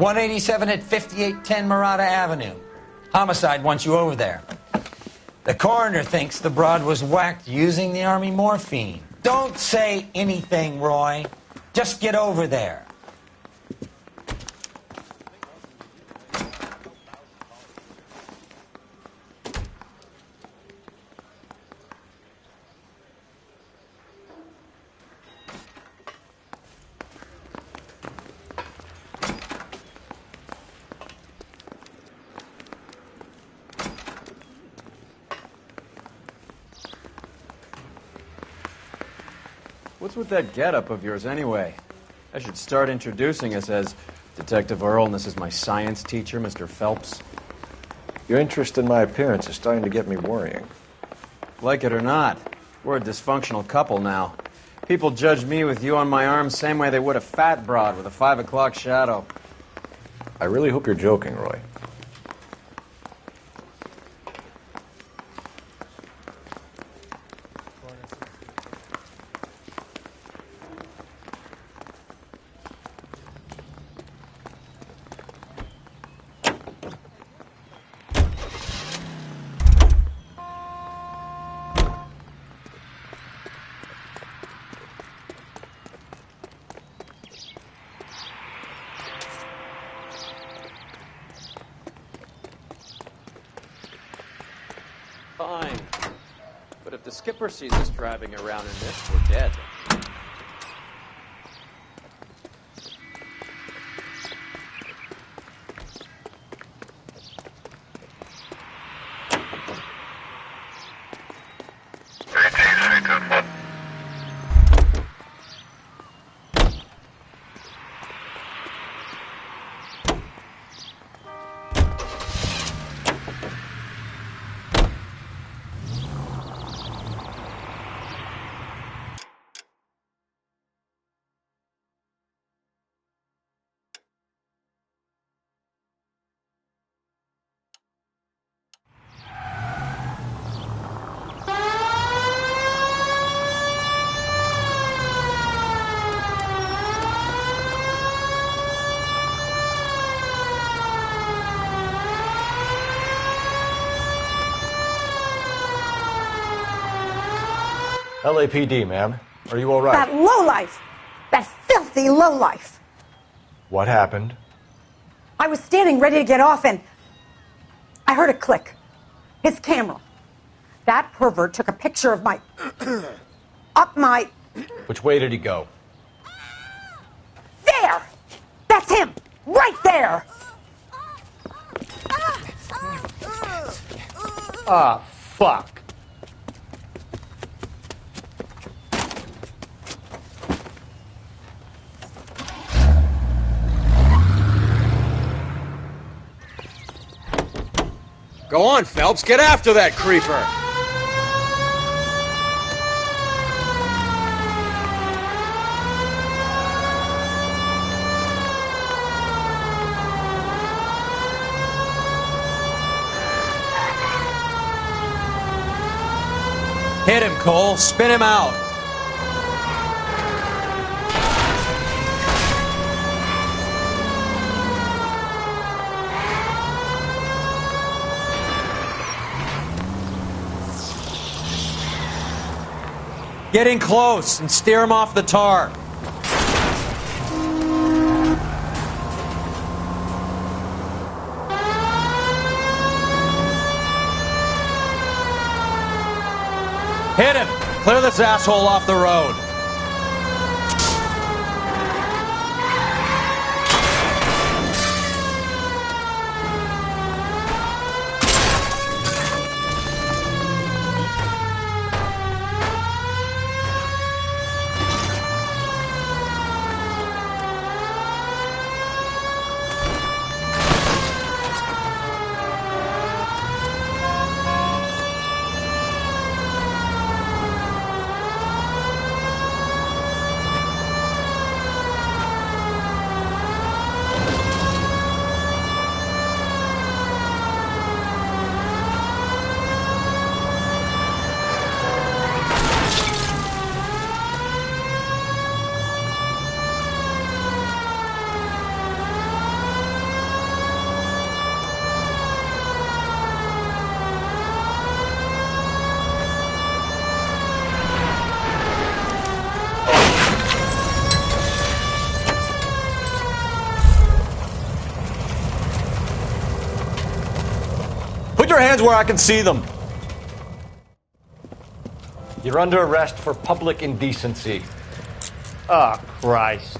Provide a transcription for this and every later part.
187 at 5810 Murata Avenue. Homicide wants you over there. The coroner thinks the broad was whacked using the Army morphine. Don't say anything, Roy. Just get over there. What's with that getup of yours, anyway? I should start introducing us as Detective Earl, and this is my science teacher, Mr. Phelps. Your interest in my appearance is starting to get me worrying. Like it or not, we're a dysfunctional couple now. People judge me with you on my arm same way they would a fat broad with a 5 o'clock shadow. I really hope you're joking, Roy. Fine. But if the skipper sees us driving around in this, we're dead. LAPD, ma'am. Are you all right? That lowlife! That filthy lowlife! What happened? I was standing ready to get off and I heard a click. His camera. That pervert took a picture of my... up my... Which way did he go? There! That's him! Right there! Ah, fuck. Go on, Phelps. Get after that creeper. Hit him, Cole. Spin him out. Get in close and steer him off the tar. Hit him! Clear this asshole off the road. your hands where I can see them. You're under arrest for public indecency. Oh, Christ.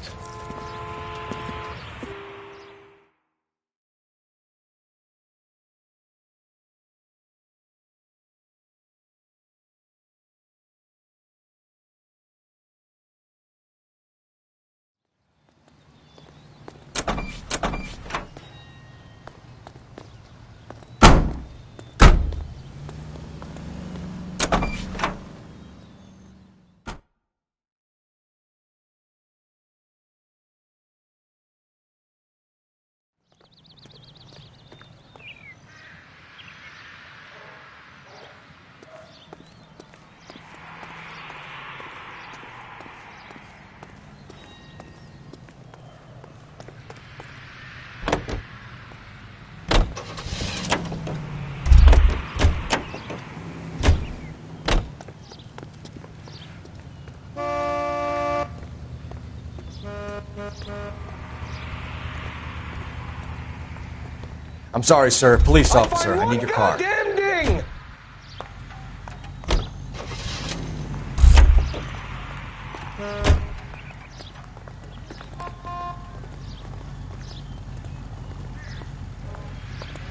I'm sorry, sir. Police officer, I need your car. Goddamn ding!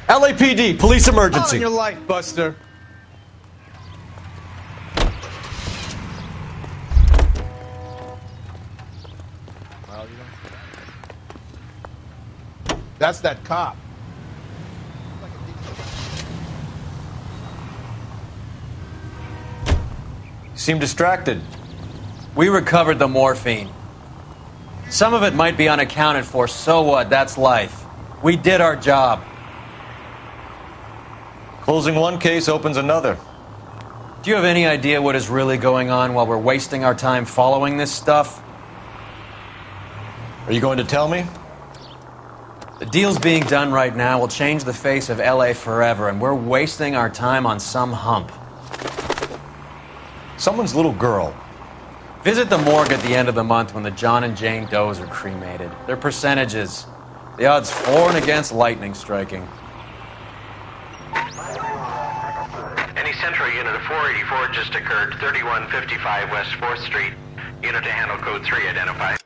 LAPD, police emergency. On your life, Buster. That's that cop. You seem distracted. We recovered the morphine. Some of it might be unaccounted for, so what? That's life. We did our job. Closing one case opens another. Do you have any idea what is really going on while we're wasting our time following this stuff? Are you going to tell me? The deals being done right now will change the face of LA forever, and we're wasting our time on some hump. Someone's little girl. Visit the morgue at the end of the month when the John and Jane Does are cremated. Their percentages. The odds for and against lightning striking. Any Central unit of 484 just occurred, 3155 West 4th Street. Unit to handle code 3 identified.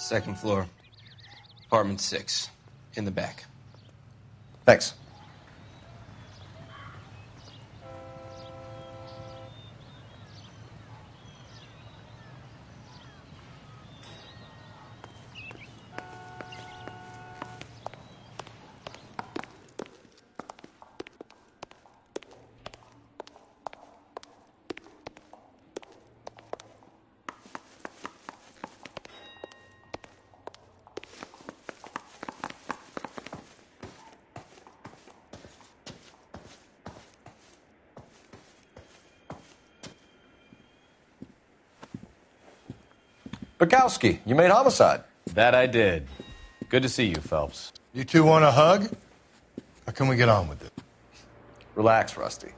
Second floor. Apartment 6. In the back. Thanks. Bukowski, you made homicide. That I did. Good to see you, Phelps. You two want a hug? Or can we get on with it? Relax, Rusty.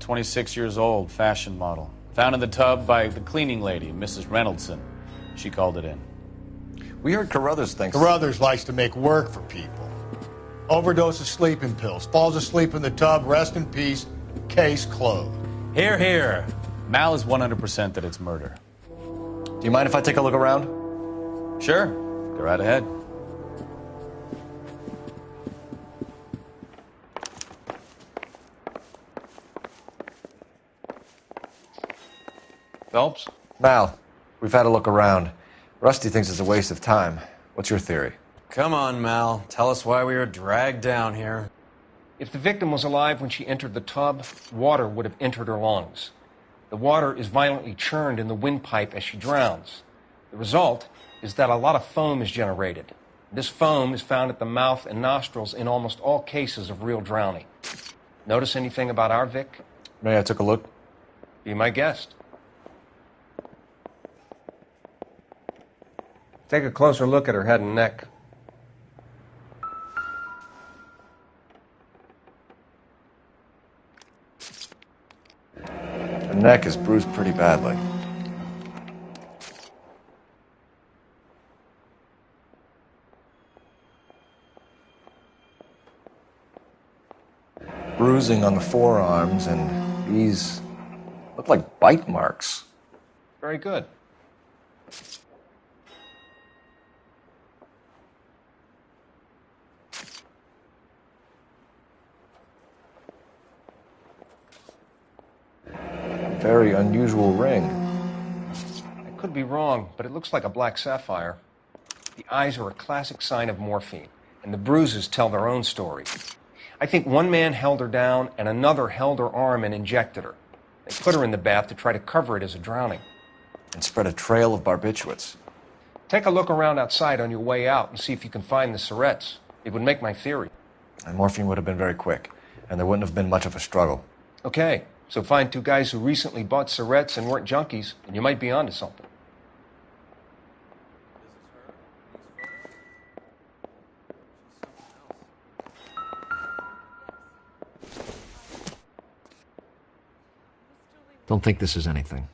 26 years old, fashion model. Found in the tub by the cleaning lady, Mrs. Reynoldson. She called it in. We heard Carruthers thinks... Carruthers likes to make work for people. Overdose of sleeping pills. Falls asleep in the tub. Rest in peace. Case closed. Here, here. Mal is 100% that it's murder. Do you mind if I take a look around? Sure. Go right ahead. Phelps? Mal, we've had a look around. Rusty thinks it's a waste of time. What's your theory? Come on, Mal. Tell us why we were dragged down here. If the victim was alive when she entered the tub, water would have entered her lungs. The water is violently churned in the windpipe as she drowns. The result is that a lot of foam is generated. This foam is found at the mouth and nostrils in almost all cases of real drowning. Notice anything about our Vic? May I take a look? Be my guest. Take a closer look at her head and neck. Her neck is bruised pretty badly. Bruising on the forearms, and these look like bite marks. Very good. Very unusual ring. I could be wrong, but it looks like a black sapphire. The eyes are a classic sign of morphine, and the bruises tell their own story. I think one man held her down, and another held her arm and injected her. They put her in the bath to try to cover it as a drowning. And spread a trail of barbiturates. Take a look around outside on your way out and see if you can find the syrettes. It would make my theory. And morphine would have been very quick, and there wouldn't have been much of a struggle. Okay, so find two guys who recently bought syrettes and weren't junkies, and you might be onto something. Don't think this is anything.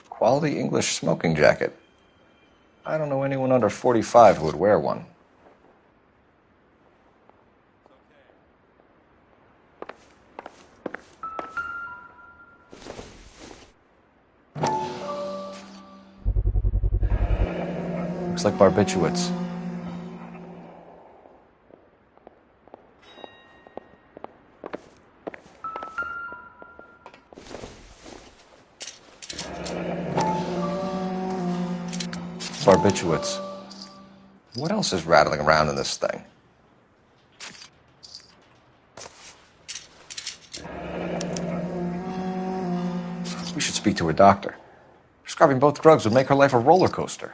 Quality English smoking jacket. I don't know anyone under 45 who would wear one. Looks like barbiturates. Barbiturates. What else is rattling around in this thing? We should speak to a doctor. Prescribing both drugs would make her life a roller coaster.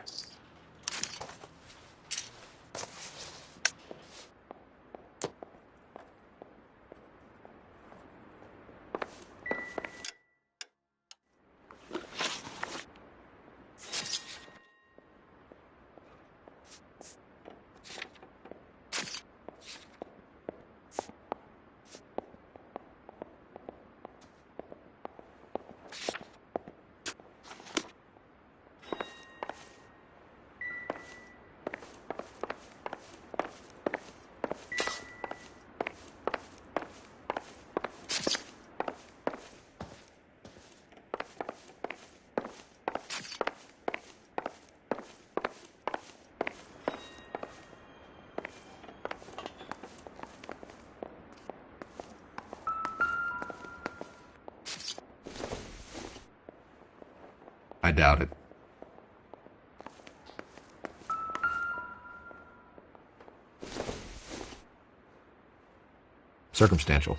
I doubt it. Circumstantial.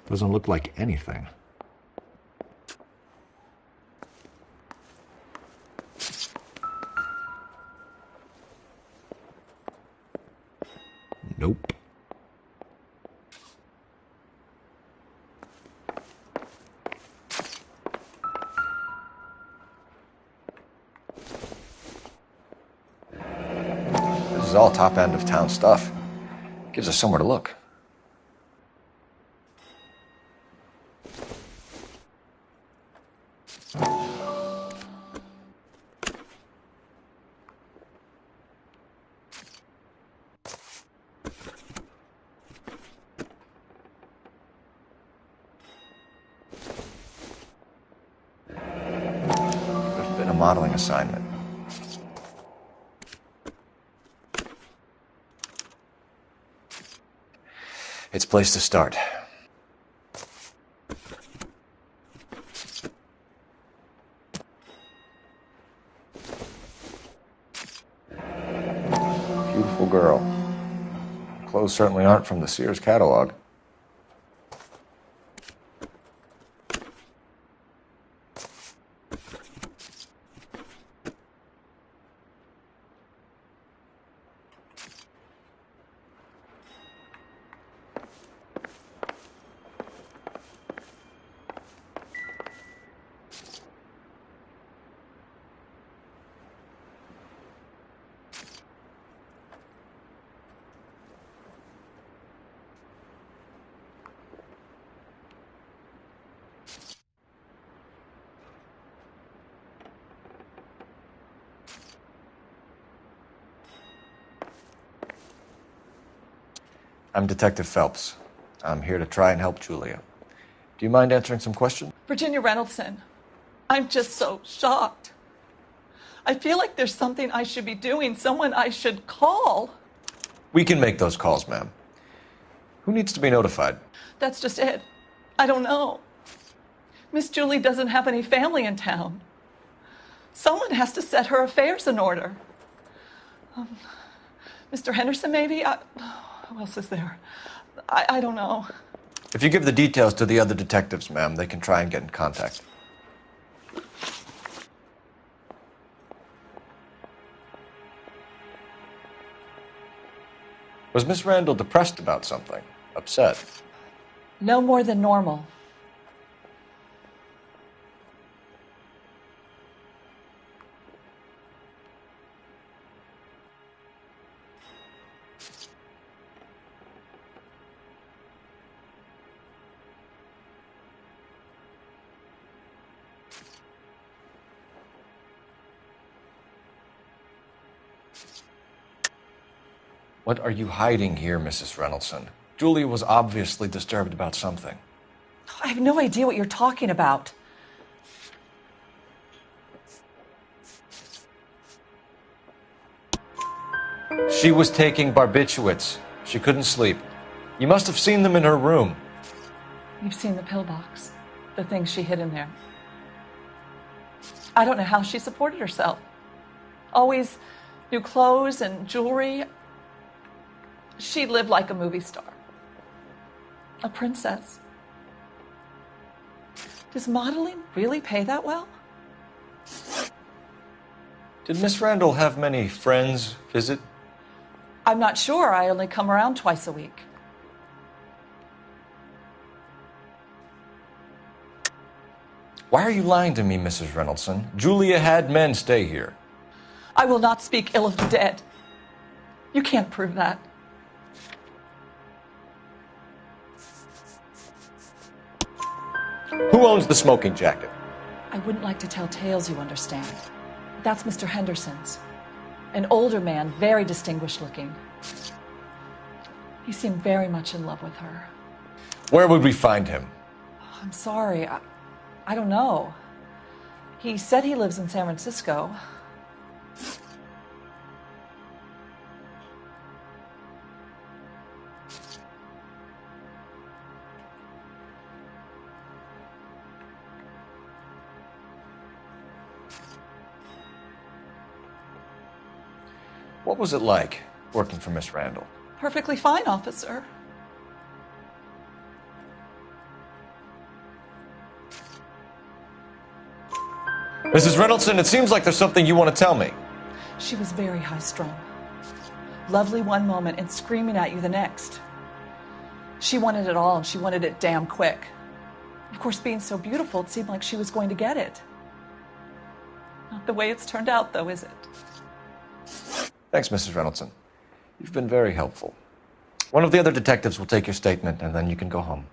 Doesn't look like anything. Nope. This is all top end of town stuff. Gives us somewhere to look. There's been a modeling assignment. It's a place to start. Beautiful girl. Clothes certainly aren't from the Sears catalog. I'm Detective Phelps. I'm here to try and help Julia. Do you mind answering some questions? Virginia Reynoldson, I'm just so shocked. I feel like there's something I should be doing, someone I should call. We can make those calls, ma'am. Who needs to be notified? That's just it. I don't know. Miss Julie doesn't have any family in town. Someone has to set her affairs in order. Mr. Henderson, maybe? Who else is there? I don't know. If you give the details to the other detectives, ma'am, they can try and get in contact. Was Miss Randall depressed about something? Upset? No more than normal. What are you hiding here, Mrs. Reynoldson? Julia was obviously disturbed about something. I have no idea what you're talking about. She was taking barbiturates. She couldn't sleep. You must have seen them in her room. You've seen the pillbox, the things she hid in there. I don't know how she supported herself. Always new clothes and jewelry. She lived like a movie star. A princess. Does modeling really pay that well? Did Miss Randall have many friends visit? I'm not sure. I only come around twice a week. Why are you lying to me, Mrs. Reynoldson? Julia had men stay here. I will not speak ill of the dead. You can't prove that. Who owns the smoking jacket? I wouldn't like to tell tales, you understand. That's Mr. Henderson's. An older man, very distinguished looking. He seemed very much in love with her. Where would we find him? I'm sorry. I don't know. He said he lives in San Francisco. What was it like working for Miss Randall? Perfectly fine, officer. Mrs. Reynoldson, it seems like there's something you want to tell me. She was very high-strung. Lovely one moment and screaming at you the next. She wanted it all, and she wanted it damn quick. Of course, being so beautiful, it seemed like she was going to get it. Not the way it's turned out, though, is it? Thanks, Mrs. Reynoldson. You've been very helpful. One of the other detectives will take your statement, and then you can go home.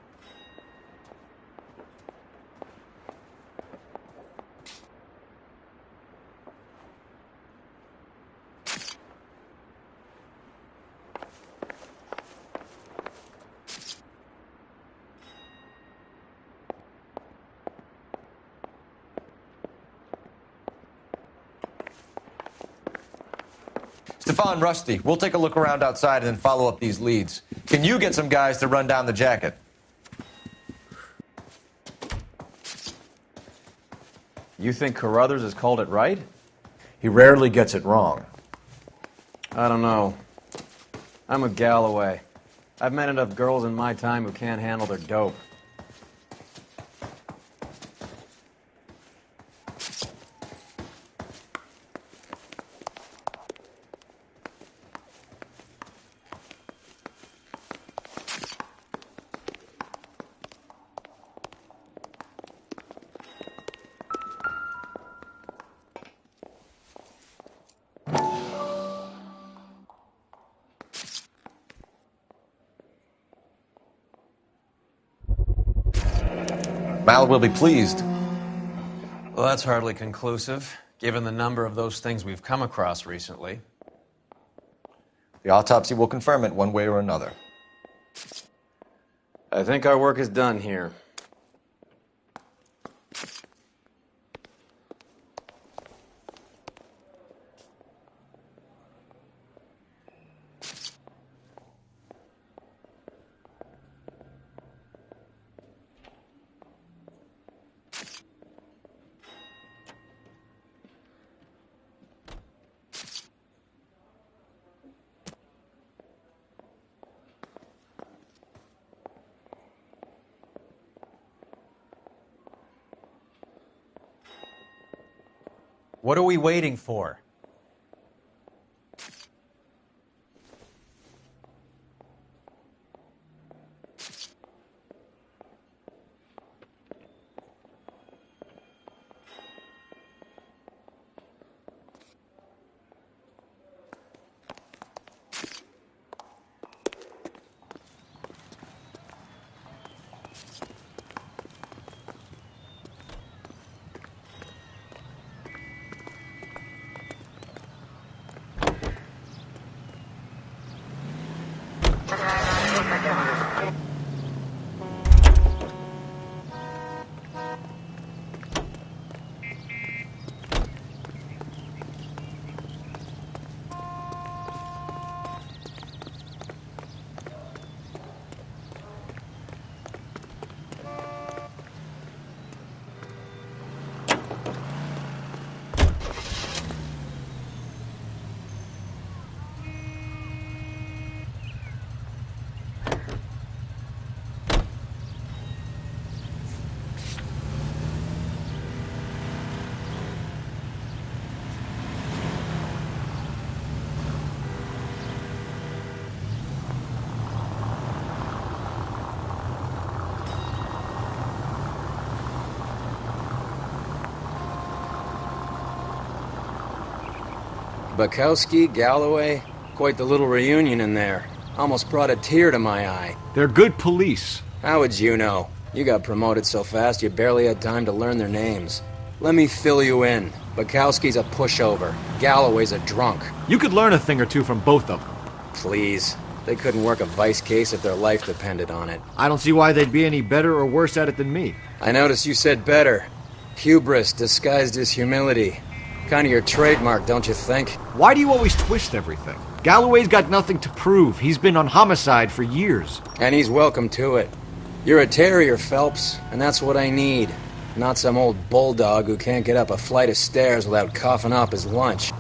Stefan, Rusty, we'll take a look around outside and then follow up these leads. Can you get some guys to run down the jacket? You think Carruthers has called it right? He rarely gets it wrong. I don't know. I'm with Galloway. I've met enough girls in my time who can't handle their dope. Mal will be pleased. Well, that's hardly conclusive, given the number of those things we've come across recently. The autopsy will confirm it one way or another. I think our work is done here. What are we waiting for? Bukowski, Galloway, quite the little reunion in there. Almost brought a tear to my eye. They're good police. How would you know? You got promoted so fast you barely had time to learn their names. Let me fill you in. Bukowski's a pushover. Galloway's a drunk. You could learn a thing or two from both of them. Please. They couldn't work a vice case if their life depended on it. I don't see why they'd be any better or worse at it than me. I noticed you said better. Hubris disguised as humility. Kind of your trademark, don't you think? Why do you always twist everything? Galloway's got nothing to prove. He's been on homicide for years. And he's welcome to it. You're a terrier, Phelps, and that's what I need. Not some old bulldog who can't get up a flight of stairs without coughing up his lunch.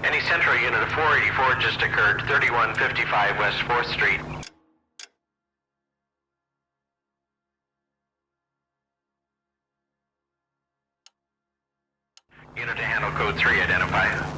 Any Central unit of 484 just occurred, 3155 West 4th Street. Unit to handle code 3, identify.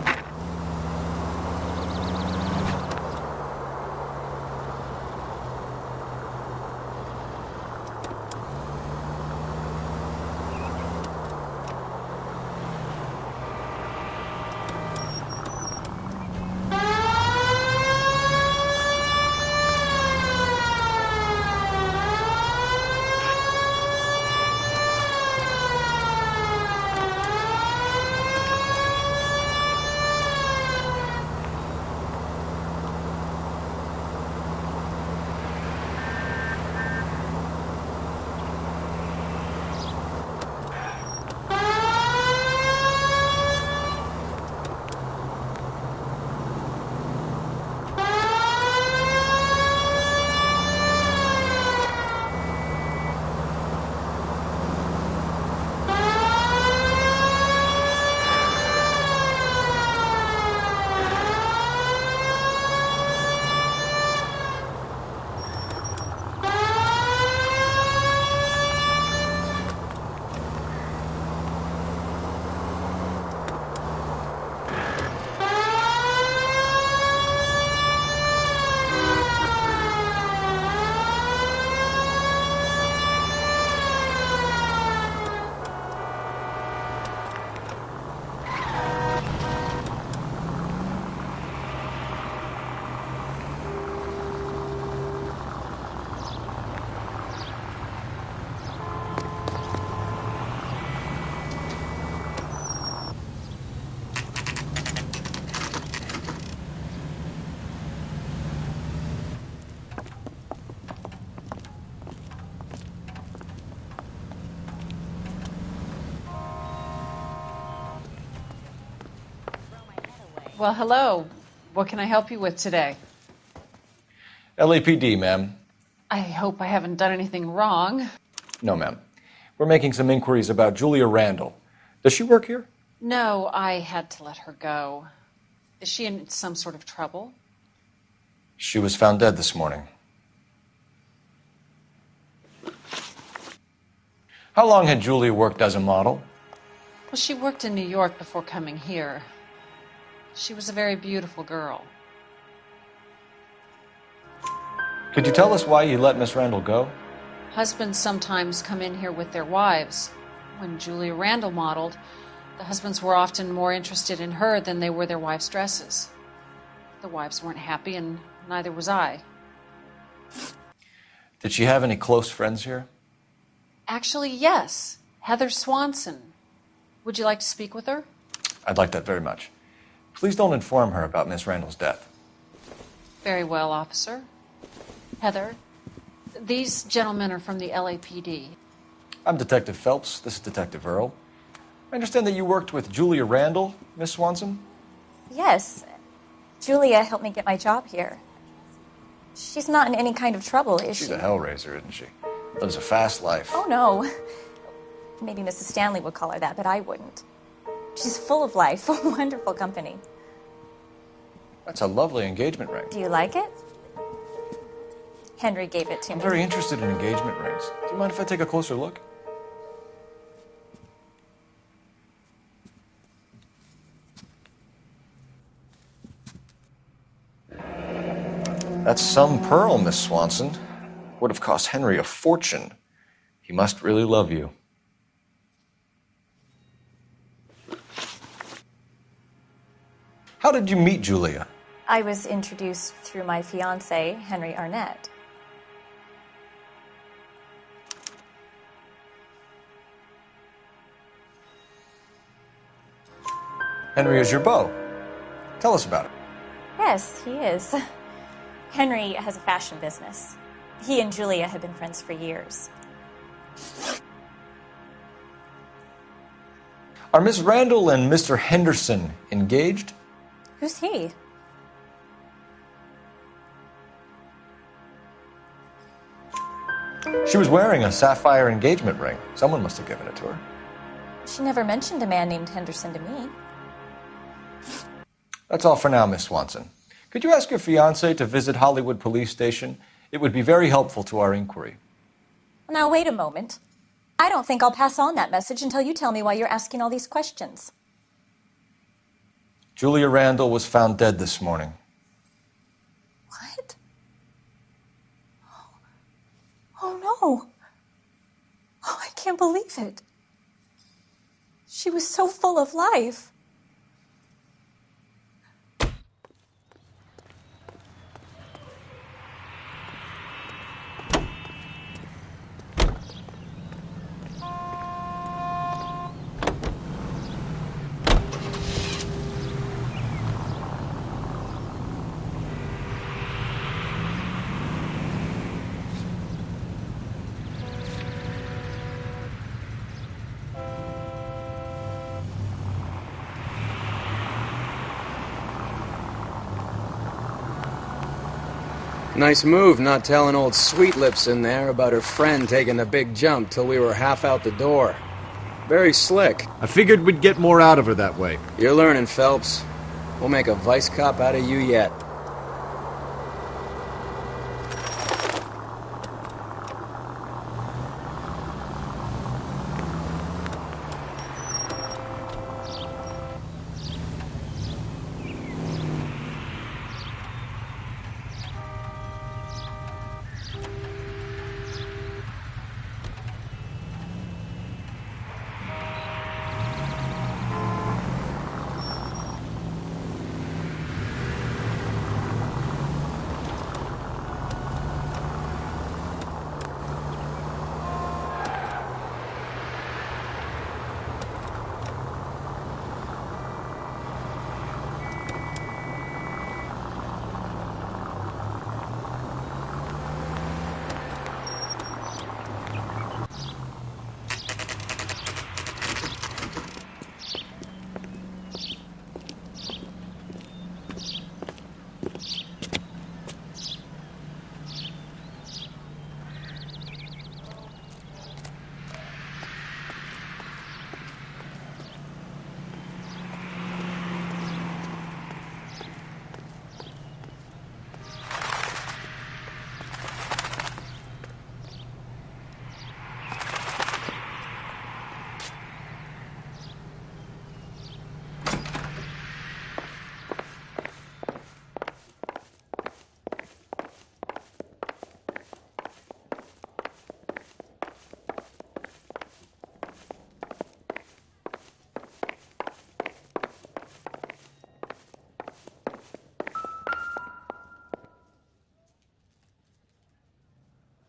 Well, hello. What can I help you with today? LAPD, ma'am. I hope I haven't done anything wrong. No, ma'am. We're making some inquiries about Julia Randall. Does she work here? No, I had to let her go. Is she in some sort of trouble? She was found dead this morning. How long had Julia worked as a model? Well, she worked in New York before coming here. She was a very beautiful girl. Could you tell us why you let Miss Randall go? Husbands sometimes come in here with their wives. When Julia Randall modeled, the husbands were often more interested in her than they were their wives' dresses. The wives weren't happy, and neither was I. Did she have any close friends here? Actually, yes. Heather Swanson. Would you like to speak with her? I'd like that very much. Please don't inform her about Miss Randall's death. Very well, officer. Heather, these gentlemen are from the LAPD. I'm Detective Phelps. This is Detective Earl. I understand that you worked with Julia Randall, Miss Swanson? Yes. Julia helped me get my job here. She's not in any kind of trouble, is she? She's a hellraiser, isn't she? Lives a fast life. Oh, no. Maybe Mrs. Stanley would call her that, but I wouldn't. She's full of life, wonderful company. That's a lovely engagement ring. Do you like it? Henry gave it to me. I'm very interested in engagement rings. Do you mind if I take a closer look? That's some pearl, Miss Swanson. Would have cost Henry a fortune. He must really love you. How did you meet Julia? I was introduced through my fiancé, Henry Arnett. Henry is your beau. Tell us about it. Yes, he is. Henry has a fashion business. He and Julia have been friends for years. Are Miss Randall and Mr. Henderson engaged? Who's he? She was wearing a sapphire engagement ring. Someone must have given it to her. She never mentioned a man named Henderson to me. That's all for now, Miss Swanson. Could you ask your fiancé to visit Hollywood Police Station? It would be very helpful to our inquiry. Now, wait a moment. I don't think I'll pass on that message until you tell me why you're asking all these questions. Julia Randall was found dead this morning. What? Oh, no. Oh, I can't believe it. She was so full of life. Nice move not telling old Sweet Lips in there about her friend taking the big jump till we were half out the door. Very slick. I figured we'd get more out of her that way. You're learning, Phelps. We'll make a vice cop out of you yet.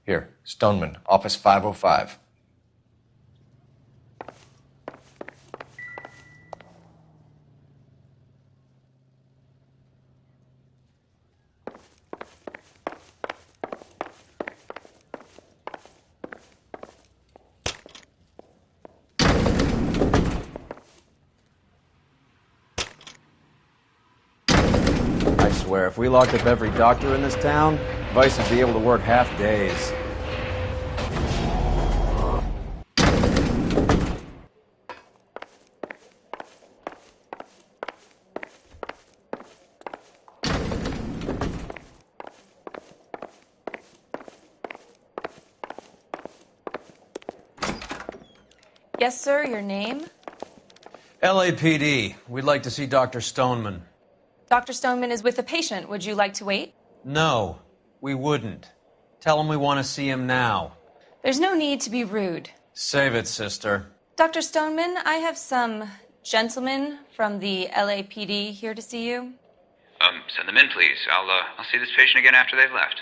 Here, Stoneman, office 505. I swear, if we locked up every doctor in this town, Vice would be able to work half days. Yes, sir, your name? LAPD. We'd like to see Dr. Stoneman. Dr. Stoneman is with a patient. Would you like to wait? No, we wouldn't. Tell him we want to see him now. There's no need to be rude. Save it, sister. Dr. Stoneman, I have some gentlemen from the LAPD here to see you. Send them in, please. I'll see this patient again after they've left.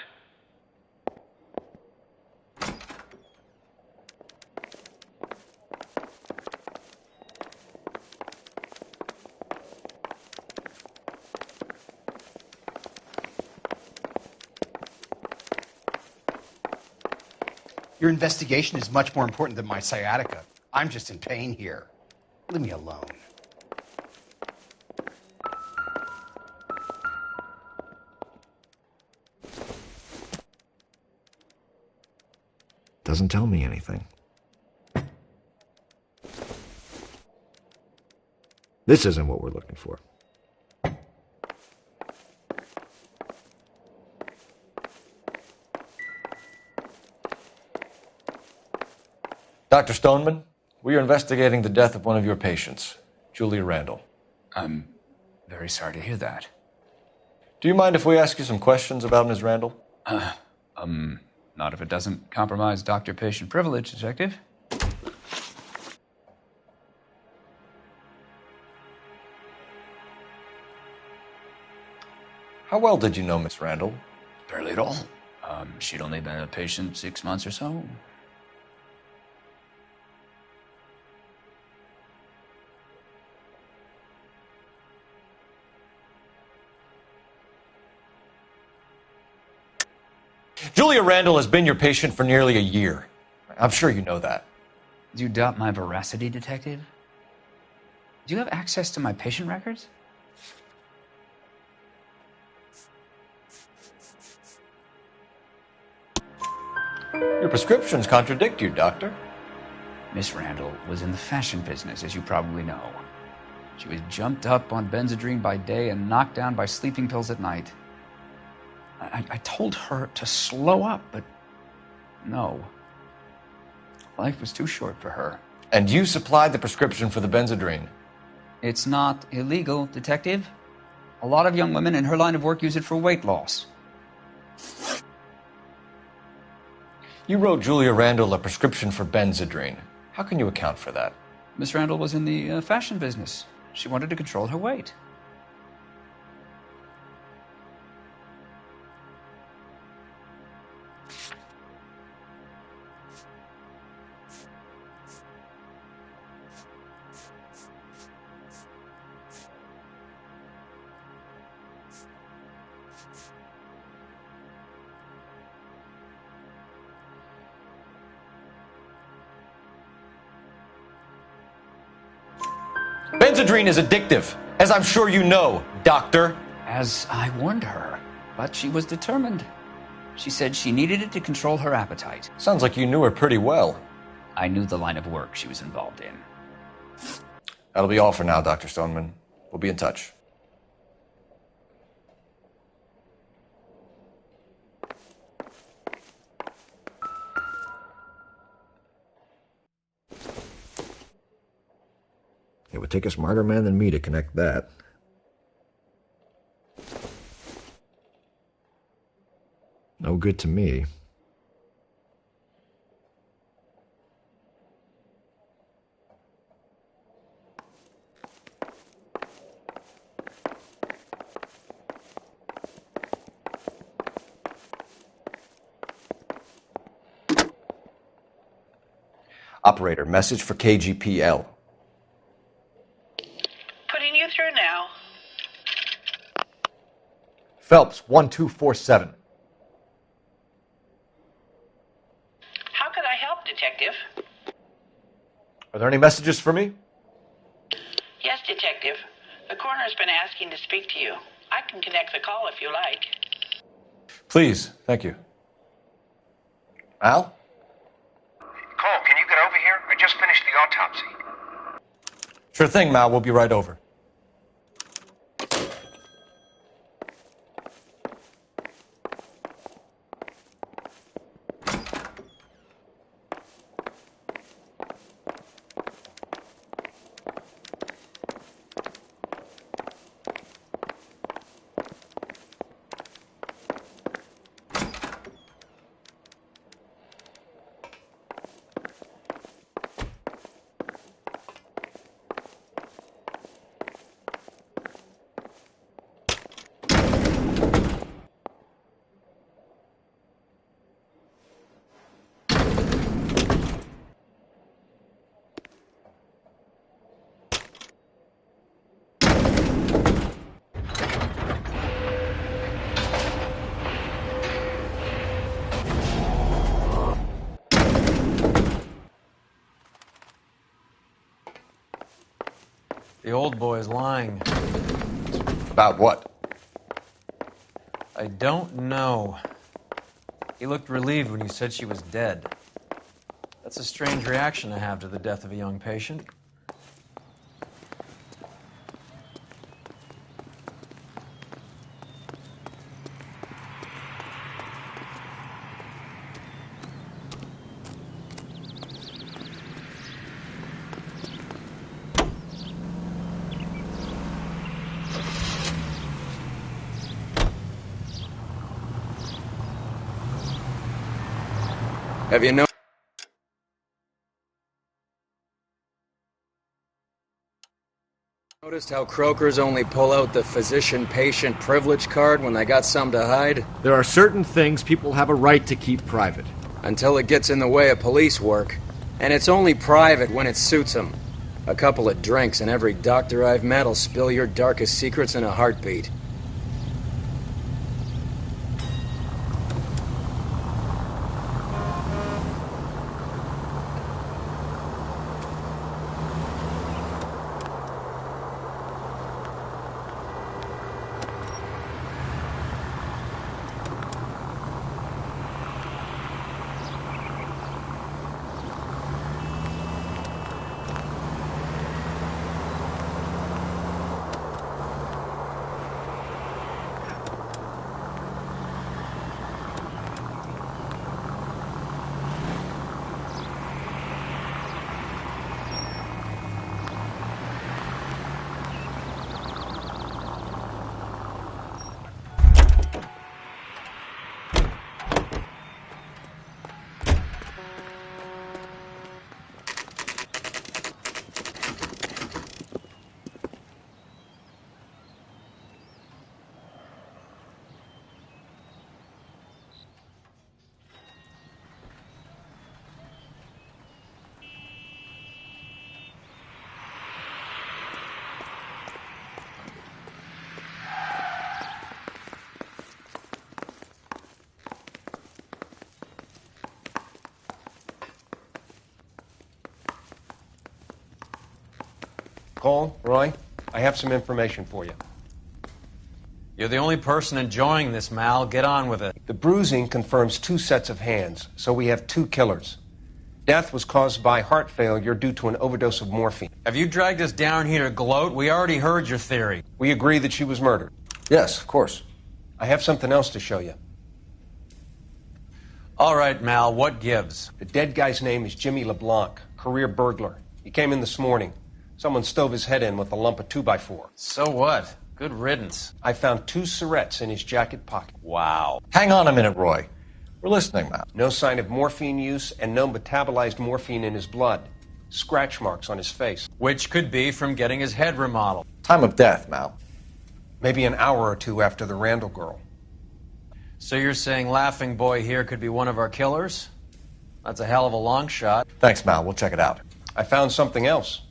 Your investigation is much more important than my sciatica. I'm just in pain here. Leave me alone. Doesn't tell me anything. This isn't what we're looking for. Dr. Stoneman, we are investigating the death of one of your patients, Julia Randall. I'm very sorry to hear that. Do you mind if we ask you some questions about Ms. Randall? Not if it doesn't compromise doctor-patient privilege, Detective. How well did you know Miss Randall? Barely at all. She'd only been a patient 6 months or so. Julia Randall has been your patient for nearly a year. I'm sure you know that. Do you doubt my veracity, Detective? Do you have access to my patient records? Your prescriptions contradict you, Doctor. Miss Randall was in the fashion business, as you probably know. She was jumped up on Benzedrine by day and knocked down by sleeping pills at night. I told her to slow up, but no. Life was too short for her. And you supplied the prescription for the Benzedrine? It's not illegal, Detective. A lot of young women in her line of work use it for weight loss. You wrote Julia Randall a prescription for Benzedrine. How can you account for that? Miss Randall was in the fashion business. She wanted to control her weight. Benzedrine is addictive, as I'm sure you know, Doctor. As I warned her, but she was determined. She said she needed it to control her appetite. Sounds like you knew her pretty well. I knew the line of work she was involved in. That'll be all for now, Dr. Stoneman. We'll be in touch. It would take a smarter man than me to connect that. No good to me. Operator, message for KGPL. Putting you through now. Phelps, 1247. How can I help, Detective? Are there any messages for me? Yes, Detective. The coroner's been asking to speak to you. I can connect the call if you like. Please, thank you. Al? Cole, can you get over here? I just finished the autopsy. Sure thing, Mal. We'll be right over. The old boy's lying. About what? I don't know. He looked relieved when you said she was dead. That's a strange reaction to have to the death of a young patient. Have you noticed how croakers only pull out the physician-patient privilege card when they got something to hide? There are certain things people have a right to keep private. Until it gets in the way of police work. And it's only private when it suits them. A couple of drinks and every doctor I've met will spill your darkest secrets in a heartbeat. Cole, Roy, I have some information for you. You're the only person enjoying this, Mal. Get on with it. The bruising confirms 2 sets of hands, so we have 2 killers. Death was caused by heart failure due to an overdose of morphine. Have you dragged us down here to gloat? We already heard your theory. We agree that she was murdered. Yes, of course. I have something else to show you. All right, Mal, what gives? The dead guy's name is Jimmy LeBlanc, career burglar. He came in this morning. Someone stove his head in with a lump of 2x4. So what? Good riddance. I found 2 Syrettes in his jacket pocket. Wow. Hang on a minute, Roy. We're listening, Mal. No sign of morphine use and no metabolized morphine in his blood. Scratch marks on his face. Which could be from getting his head remodeled. Time of death, Mal. Maybe an hour or 2 after the Randall girl. So you're saying Laughing Boy here could be one of our killers? That's a hell of a long shot. Thanks, Mal. We'll check it out. I found something else.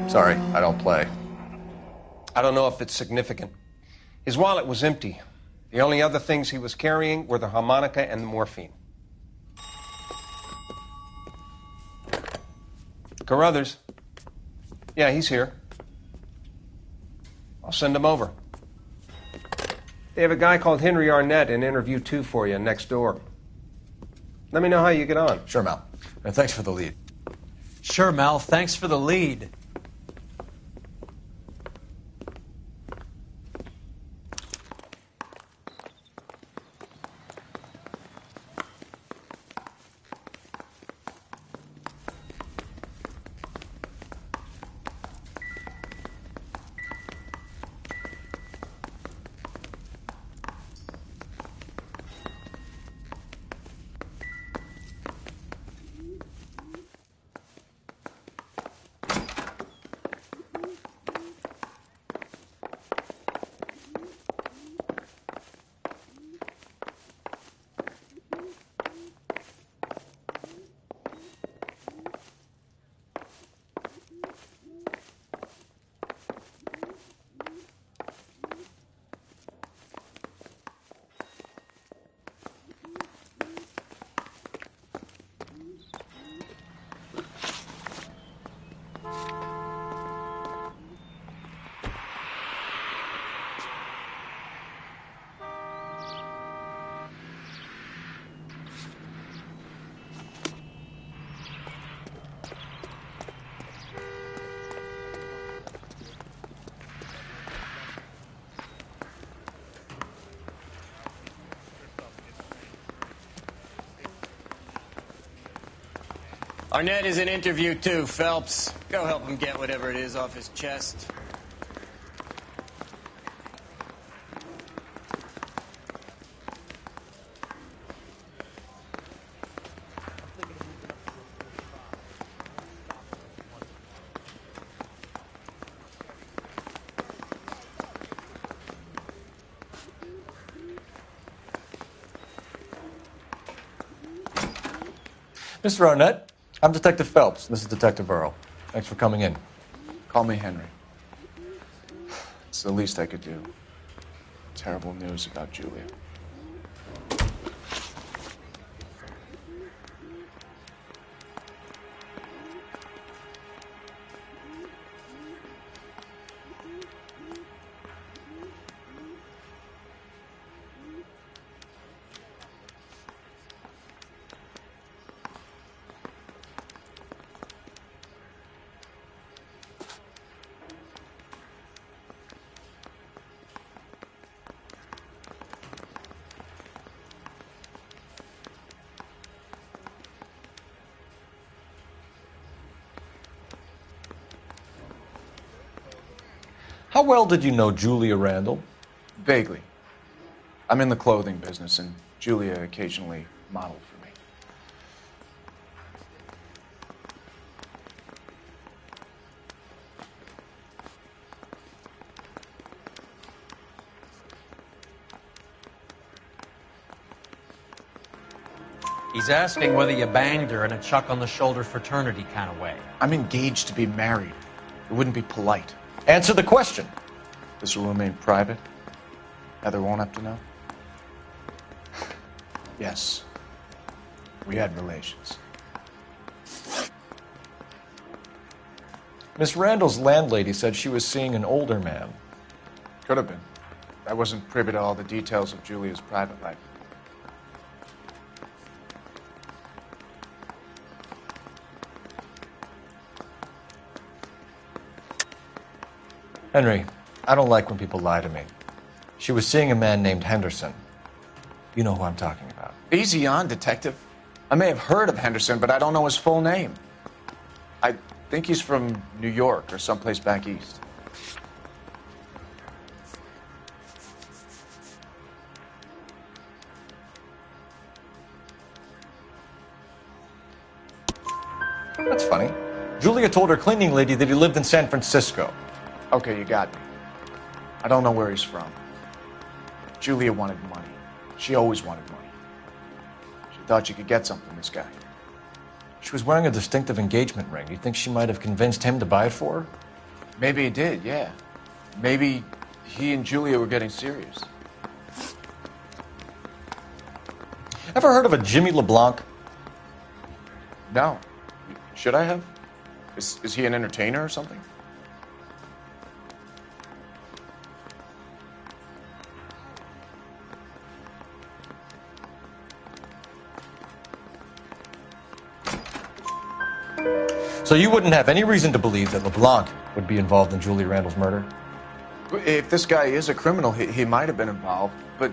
Sorry, I don't play. I don't know if it's significant. His wallet was empty. The only other things he was carrying were the harmonica and the morphine. Carruthers. Yeah, he's here. I'll send him over. They have a guy called Henry Arnett in interview 2 for you next door. Let me know how you get on. Sure, Mal. And thanks for the lead. Sure, Mal. Thanks for the lead. Arnett is in interview too, Phelps. Go help him get whatever it is off his chest. Mr. Arnett, I'm Detective Phelps. This is Detective Earl. Thanks for coming in. Call me Henry. It's the least I could do. Terrible news about Julia. How well did you know Julia Randall? Vaguely. I'm in the clothing business, and Julia occasionally modeled for me. He's asking whether you banged her in a chuck on the shoulder fraternity kind of way. I'm engaged to be married. It wouldn't be polite. Answer the question. This will remain private. Heather won't have to know. Yes. We had relations. Miss Randall's landlady said she was seeing an older man. Could have been. I wasn't privy to all the details of Julia's private life. Henry, I don't like when people lie to me. She was seeing a man named Henderson. You know who I'm talking about. Easy on, Detective. I may have heard of Henderson, but I don't know his full name. I think he's from New York or someplace back east. That's funny. Julia told her cleaning lady that he lived in San Francisco. Okay, you got me. I don't know where he's from. Julia wanted money. She always wanted money. She thought she could get something from this guy. She was wearing a distinctive engagement ring. You think she might have convinced him to buy it for her? Maybe he did, yeah. Maybe he and Julia were getting serious. Ever heard of a Jimmy LeBlanc? No. Should I have? Is he an entertainer or something? So you wouldn't have any reason to believe that LeBlanc would be involved in Julia Randall's murder? If this guy is a criminal, he might have been involved. But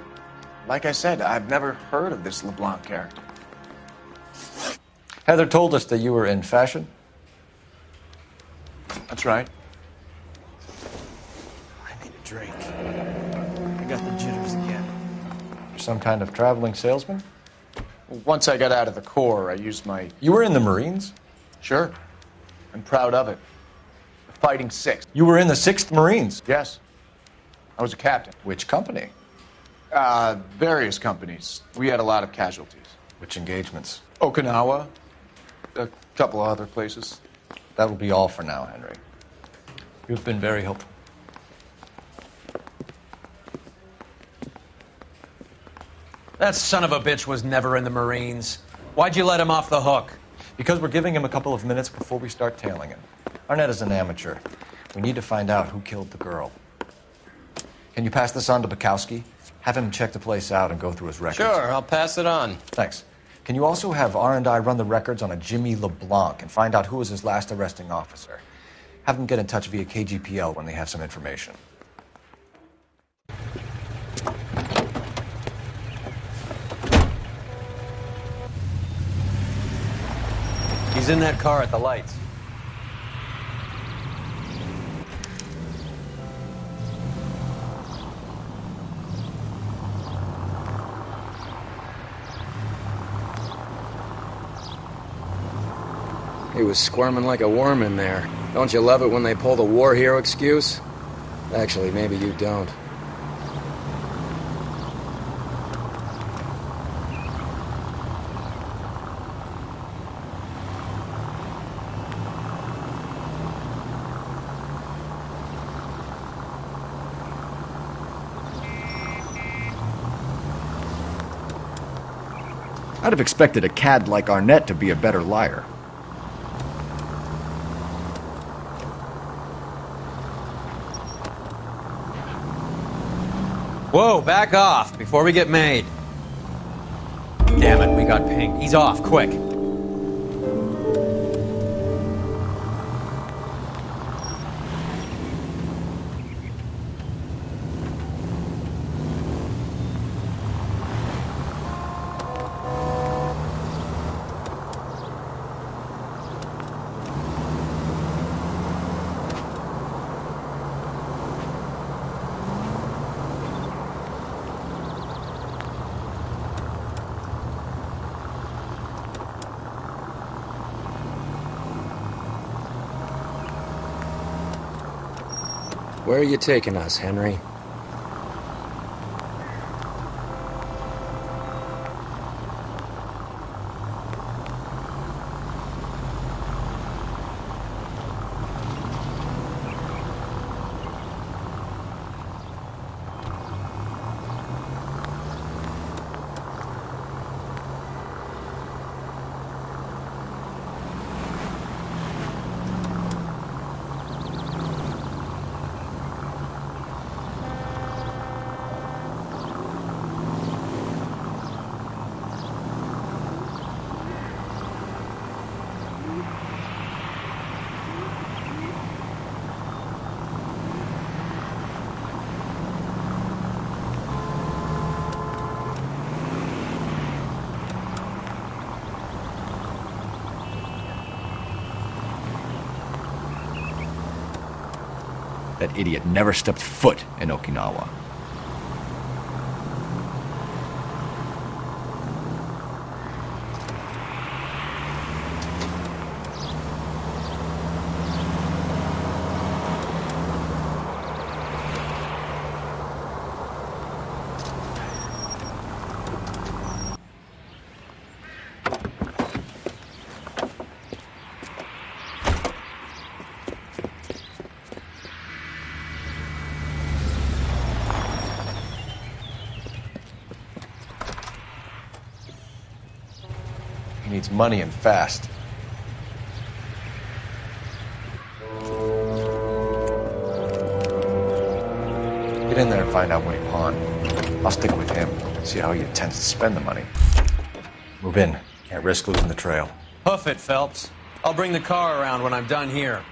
like I said, I've never heard of this LeBlanc character. Heather told us that you were in fashion. That's right. I need a drink. I got the jitters again. You're some kind of traveling salesman? Once I got out of the Corps, I used my... You were in the Marines? Sure. I'm proud of it. The Fighting Sixth. You were in the 6th Marines? Yes. I was a captain. Which company? Various companies. We had a lot of casualties. Which engagements? Okinawa. A couple of other places. That will be all for now, Henry. You've been very helpful. That son of a bitch was never in the Marines. Why'd you let him off the hook? Because we're giving him a couple of minutes before we start tailing him. Arnett is an amateur. We need to find out who killed the girl. Can you pass this on to Bukowski? Have him check the place out and go through his records. Sure, I'll pass it on. Thanks. Can you also have R&I run the records on a Jimmy LeBlanc and find out who was his last arresting officer? Have them get in touch via KGPL when they have some information. He's in that car at the lights. He was squirming like a worm in there. Don't you love it when they pull the war hero excuse? Actually, maybe you don't. I'd have expected a cad like Arnett to be a better liar. Whoa, back off before we get made. Damn it, we got pinged. He's off, quick. Where are you taking us, Henry? That idiot never stepped foot in Okinawa. He needs money and fast. Get in there and find out what he pawned. I'll stick with him, see how he intends to spend the money. Move in. Can't risk losing the trail. Hoof it, Phelps. I'll bring the car around when I'm done here.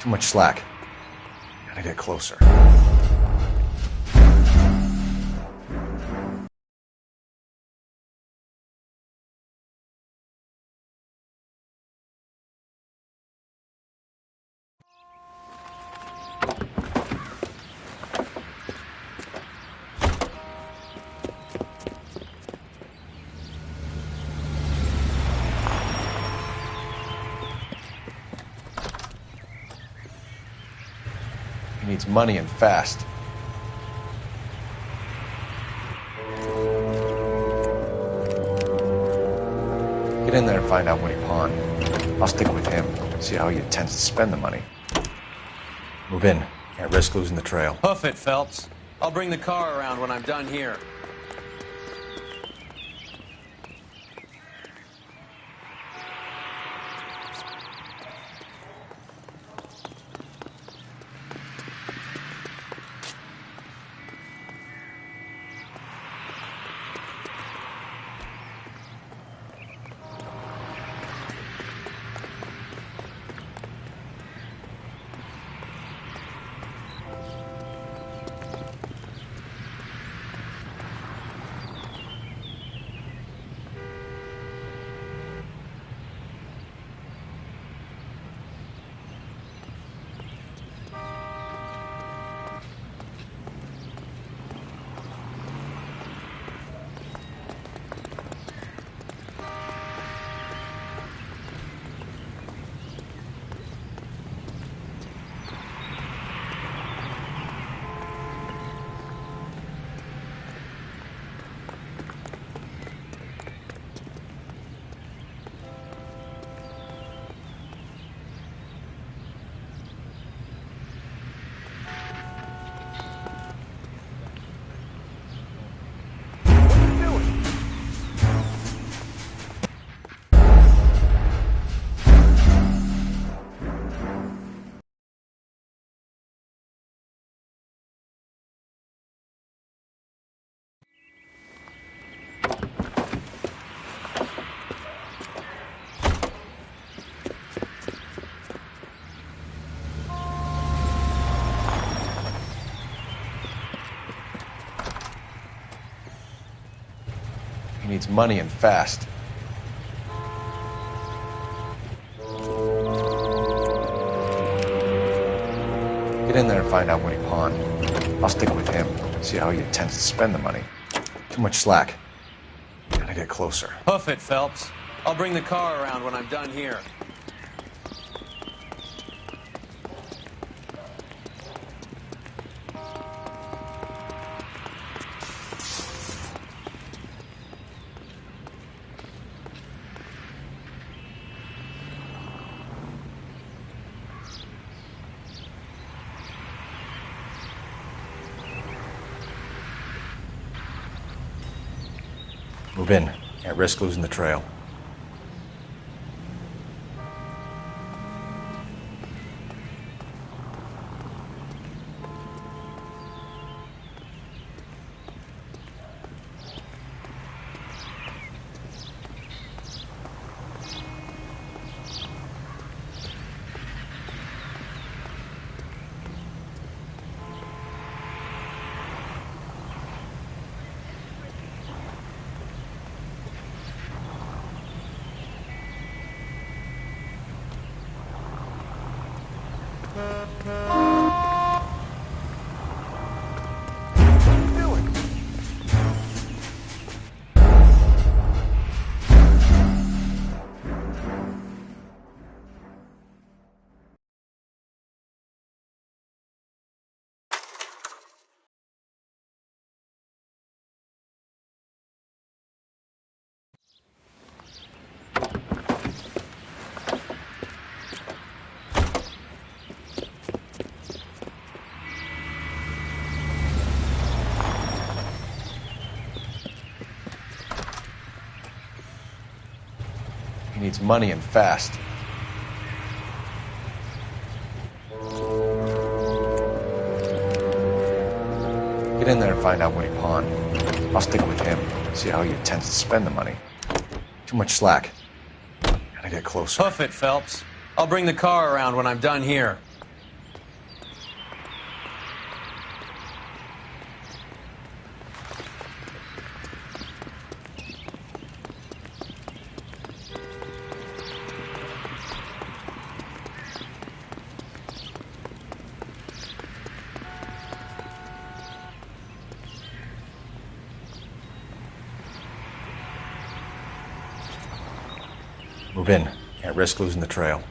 Too much slack. Gotta get closer. He needs money and fast. Get in there and find out what he pawned. I'll stick with him, see how he intends to spend the money. Move in. Can't risk losing the trail. Hoof it, Phelps. I'll bring the car around when I'm done here. He needs money and fast. Get in there and find out what he pawned. I'll stick with him, see how he intends to spend the money. Too much slack. Gotta get closer. Hoof it, Phelps. I'll bring the car around when I'm done here. Move in. Can't risk losing the trail. He needs money and fast. Get in there and find out what he pawned. I'll stick with him, see how he intends to spend the money. Too much slack. Gotta get closer. Hoof it, Phelps. I'll bring the car around when I'm done here. Move in. Can't risk losing the trail.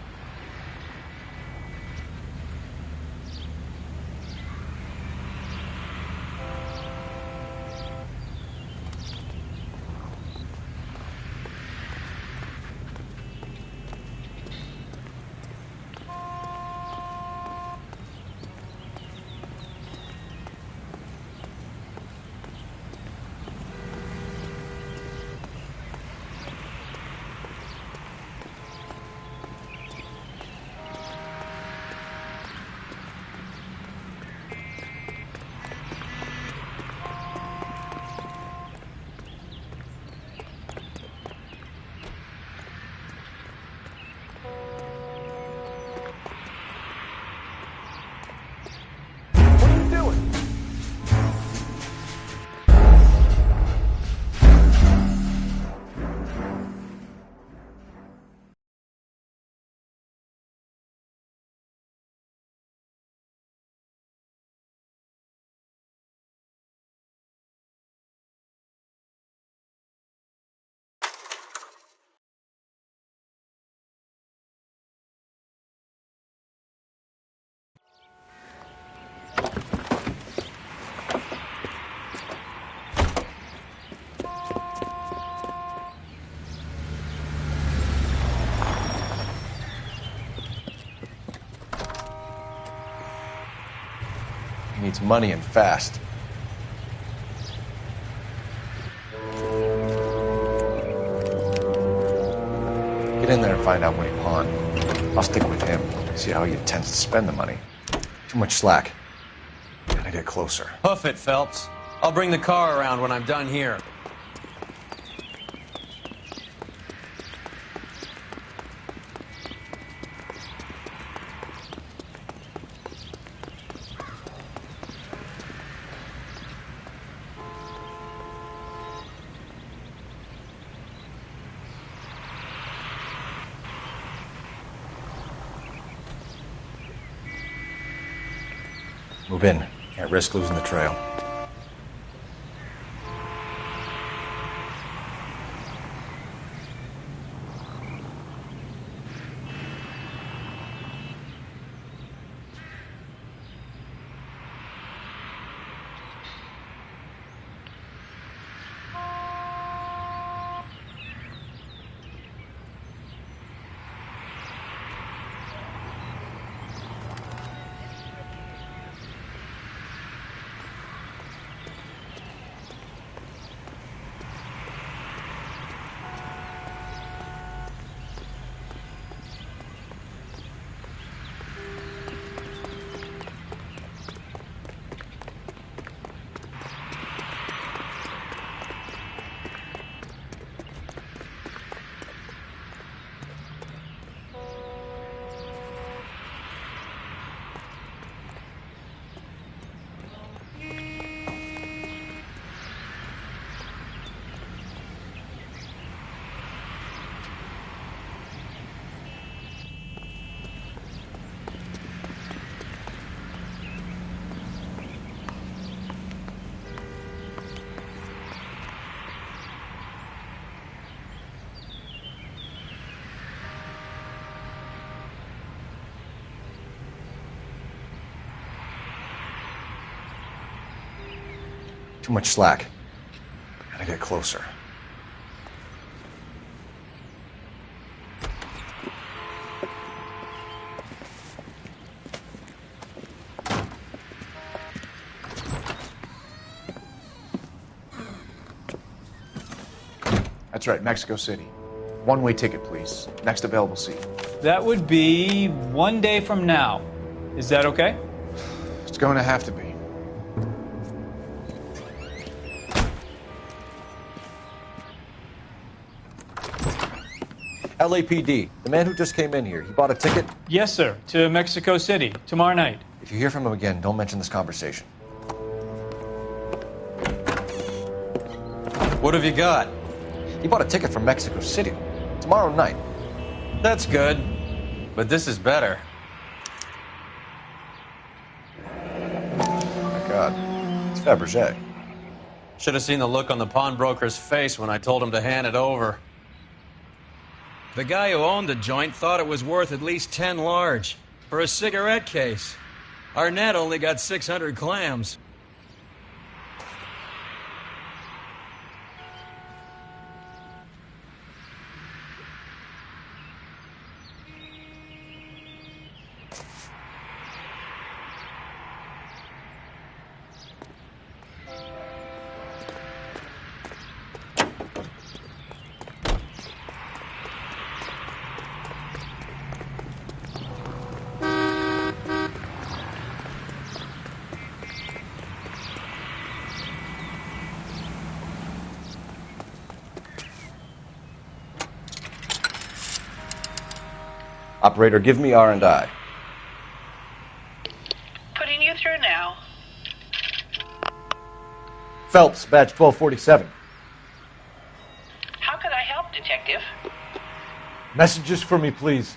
He needs money and fast. Get in there and find out when he pawned. I'll stick with him, see how he intends to spend the money. Too much slack. Gotta get closer. Hoof it, Phelps. I'll bring the car around when I'm done here. Move in. Can't risk losing the trail. Too much slack. Gotta get closer. That's right, Mexico City. One-way ticket, please. Next available seat. That would be 1 day from now. Is that okay? It's going to have to be. LAPD, the man who just came in here, he bought a ticket? Yes, sir, to Mexico City, tomorrow night. If you hear from him again, don't mention this conversation. What have you got? He bought a ticket from Mexico City, tomorrow night. That's good, but this is better. Oh my God, it's Fabergé. Should have seen the look on the pawnbroker's face when I told him to hand it over. The guy who owned the joint thought it was worth at least 10 large for a cigarette case. Arnett only got 600 clams. Operator, give me R&I. Putting you through now. Phelps, badge 1247. How could I help, Detective? Messages for me, please.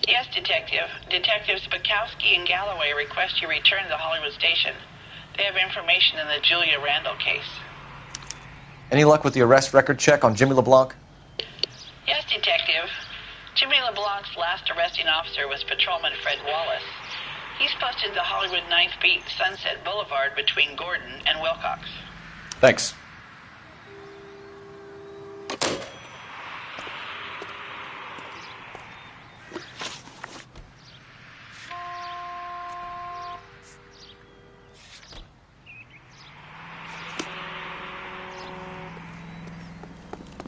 Yes, Detective. Detectives Bukowski and Galloway request you return to the Hollywood station. They have information in the Julia Randall case. Any luck with the arrest record check on Jimmy LeBlanc? Yes, Detective. Jimmy LeBlanc's last arresting officer was Patrolman Fred Wallace. He's posted the Hollywood 9th Beat Sunset Boulevard between Gordon and Wilcox. Thanks.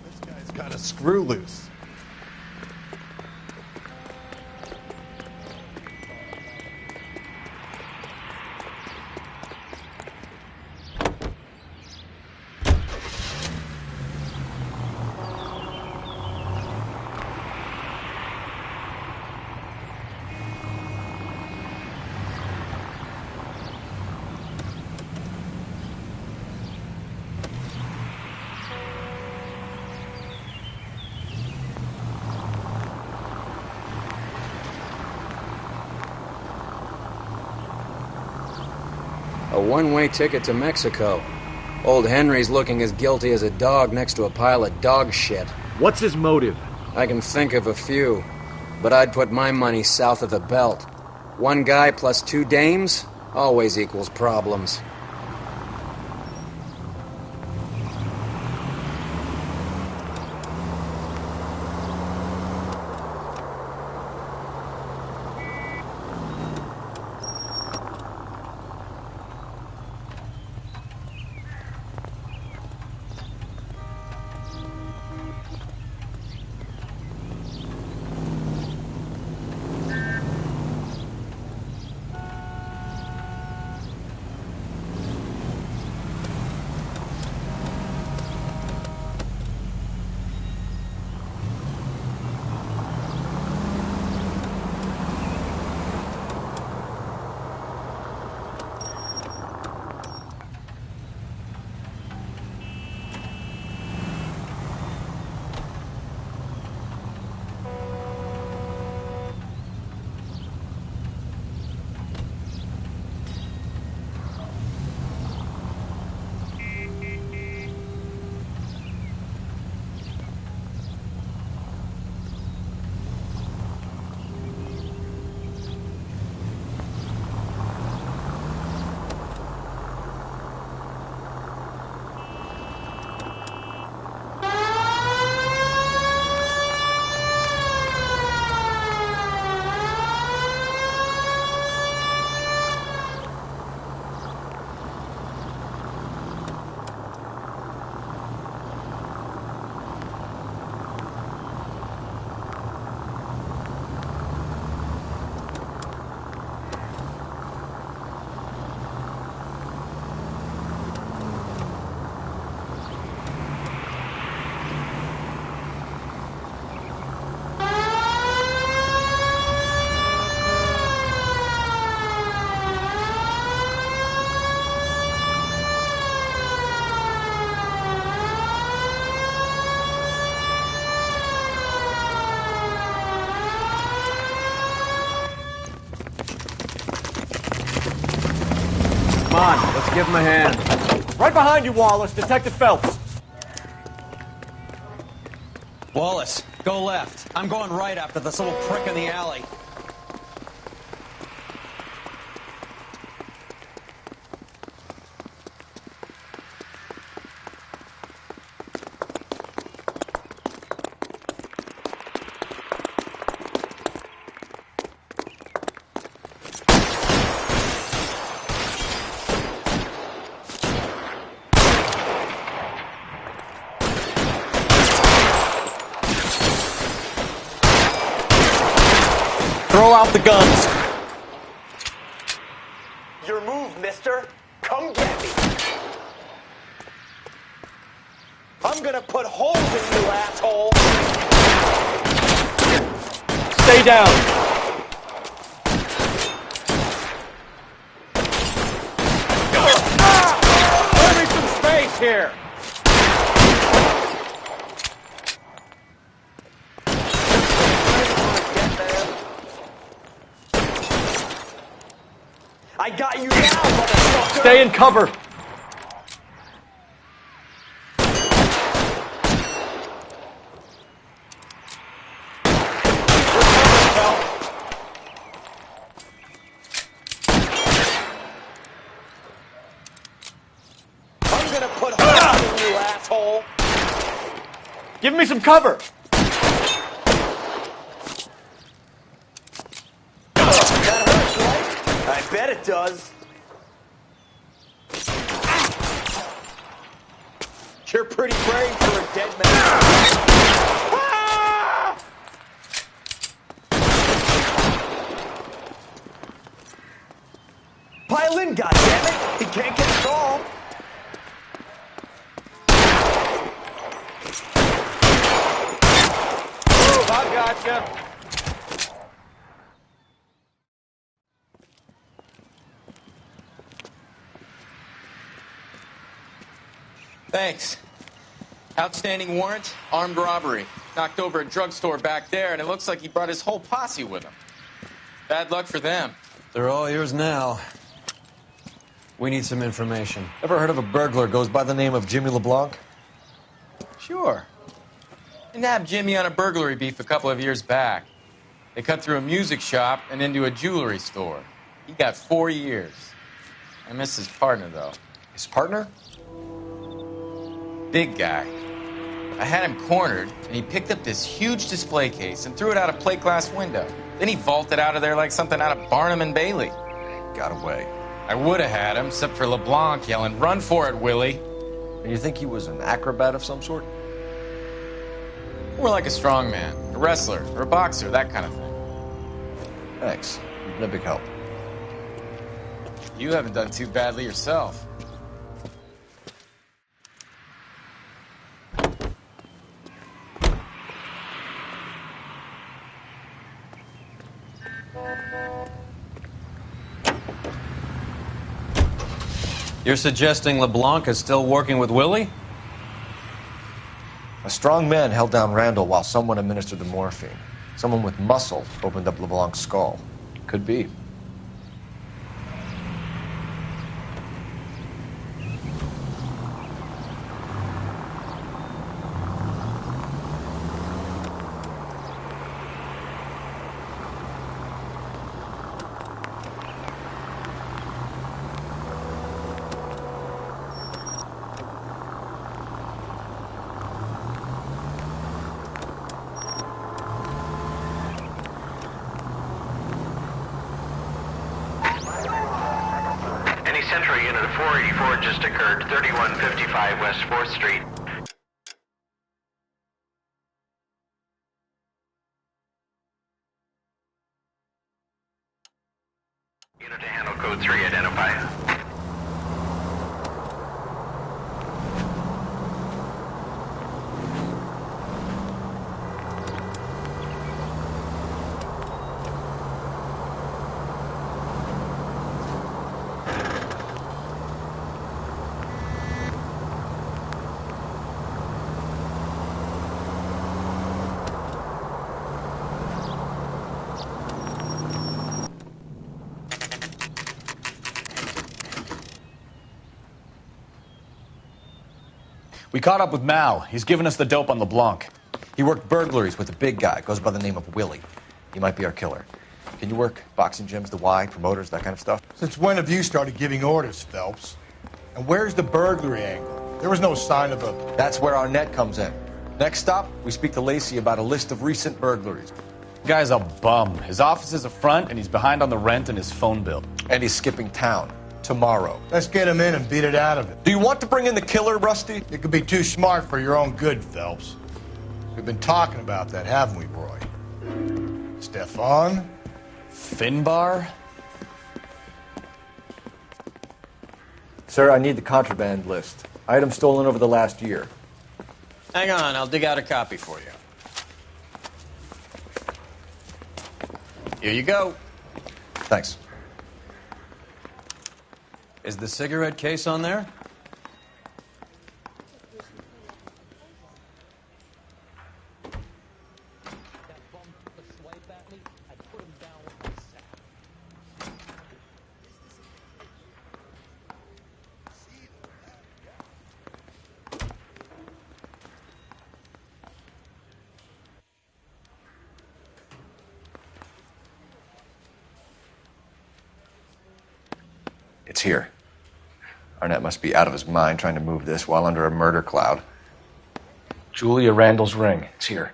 This guy's got a screw loose. A one-way ticket to Mexico. Old Henry's looking as guilty as a dog next to a pile of dog shit. What's his motive? I can think of a few, but I'd put my money south of the belt. One guy plus two dames always equals problems. Come on, let's give him a hand. Right behind you, Wallace. Detective Phelps. Wallace, Go left. I'm going right after this little prick in the alley. Throw out the guns. Your move, mister. Come get me. I'm gonna put holes in you, asshole. Stay down. Give me some space here. I got you now, motherfucker! Stay in cover. I'm gonna put holes in you, asshole! Give me some cover. I bet it does. You're pretty brave for a dead man. Ah! Pile in, goddammit! He can't get tall. I gotcha. Thanks. Outstanding warrant, armed robbery. Knocked over a drugstore back there, and it looks like he brought his whole posse with him. Bad luck for them. They're all yours now. We need some information. Ever heard of a burglar goes by the name of Jimmy LeBlanc? Sure. I nabbed Jimmy on a burglary beef a couple of years back. They cut through a music shop and into a jewelry store. He got 4 years. I miss his partner, though. His partner? Big guy. I had him cornered, and he picked up this huge display case and threw it out a plate glass window. Then he vaulted out of there like something out of Barnum and Bailey. Got away. I would have had him, except for LeBlanc yelling, "Run for it, Willie!" And you think he was an acrobat of some sort? More like a strongman, a wrestler, or a boxer, that kind of thing. Thanks. You've been a big help. You haven't done too badly yourself. You're suggesting LeBlanc is still working with Willie? A strong man held down Randall while someone administered the morphine. Someone with muscle opened up LeBlanc's skull. Could be. Central Unit of 484 just occurred, 3155 West 4th Street. Unit to handle code 3, identify. We caught up with Mal. He's given us the dope on LeBlanc. He worked burglaries with a big guy, goes by the name of Willie. He might be our killer. Can you work boxing gyms, the Y, promoters, that kind of stuff? Since when have you started giving orders, Phelps? And where's the burglary angle? There was no sign of a... That's where Arnett comes in. Next stop, we speak to Lacey about a list of recent burglaries. The guy's a bum. His office is a front, and he's behind on the rent and his phone bill. And he's skipping town tomorrow. Let's get him in and beat it out of it. Do you want to bring in the killer, Rusty? You could be too smart for your own good, Phelps. We've been talking about that, haven't we, Roy? Stefan? Finbar? Sir, I need the contraband list. Items stolen over the last year. Hang on, I'll dig out a copy for you. Here you go. Thanks. Is the cigarette case on there? It's here. Arnett must be out of his mind trying to move this while under a murder cloud. Julia Randall's ring. It's here.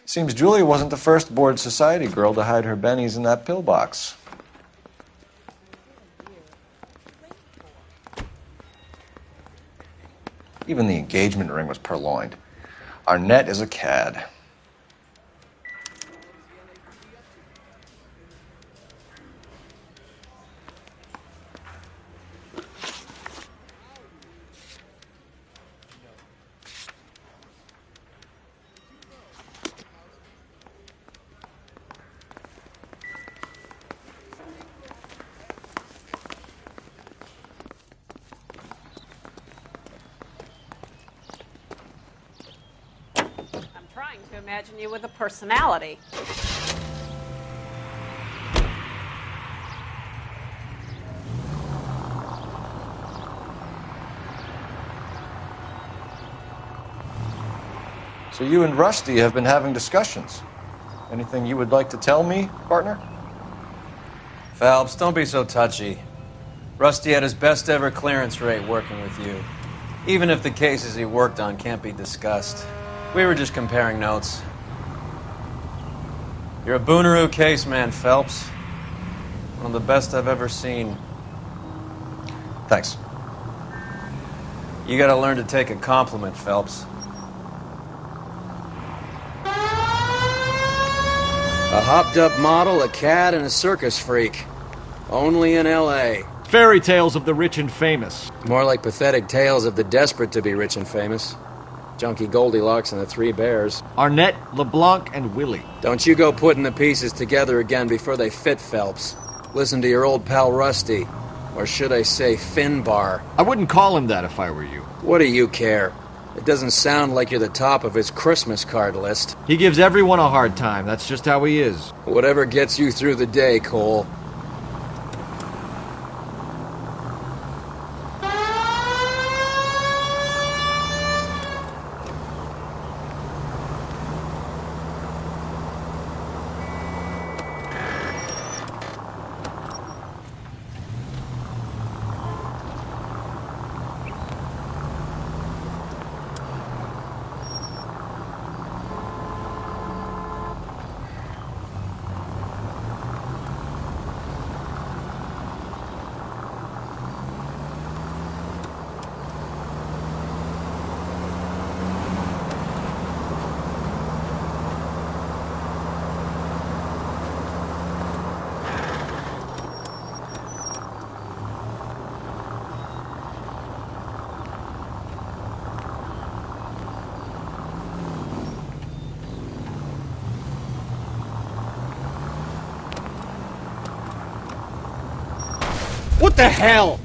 Seems Julia wasn't the first bored society girl to hide her bennies in that pillbox. Even the engagement ring was purloined. Arnett is a cad. To imagine you with a personality. So you and Rusty have been having discussions. Anything you would like to tell me, partner? Phelps, don't be so touchy. Rusty had his best ever clearance rate working with you. Even if the cases he worked on can't be discussed. We were just comparing notes. You're a Booneroo case man, Phelps. One of the best I've ever seen. Thanks. You gotta learn to take a compliment, Phelps. A hopped-up model, a cad, and a circus freak. Only in L.A. Fairy tales of the rich and famous. More like pathetic tales of the desperate to be rich and famous. Junkie Goldilocks and the Three Bears. Arnett, LeBlanc, and Willie. Don't you go putting the pieces together again before they fit, Phelps. Listen to your old pal Rusty. Or should I say Finbar. I wouldn't call him that if I were you. What do you care? It doesn't sound like you're the top of his Christmas card list. He gives everyone a hard time. That's just how he is. Whatever gets you through the day, Cole. the hell?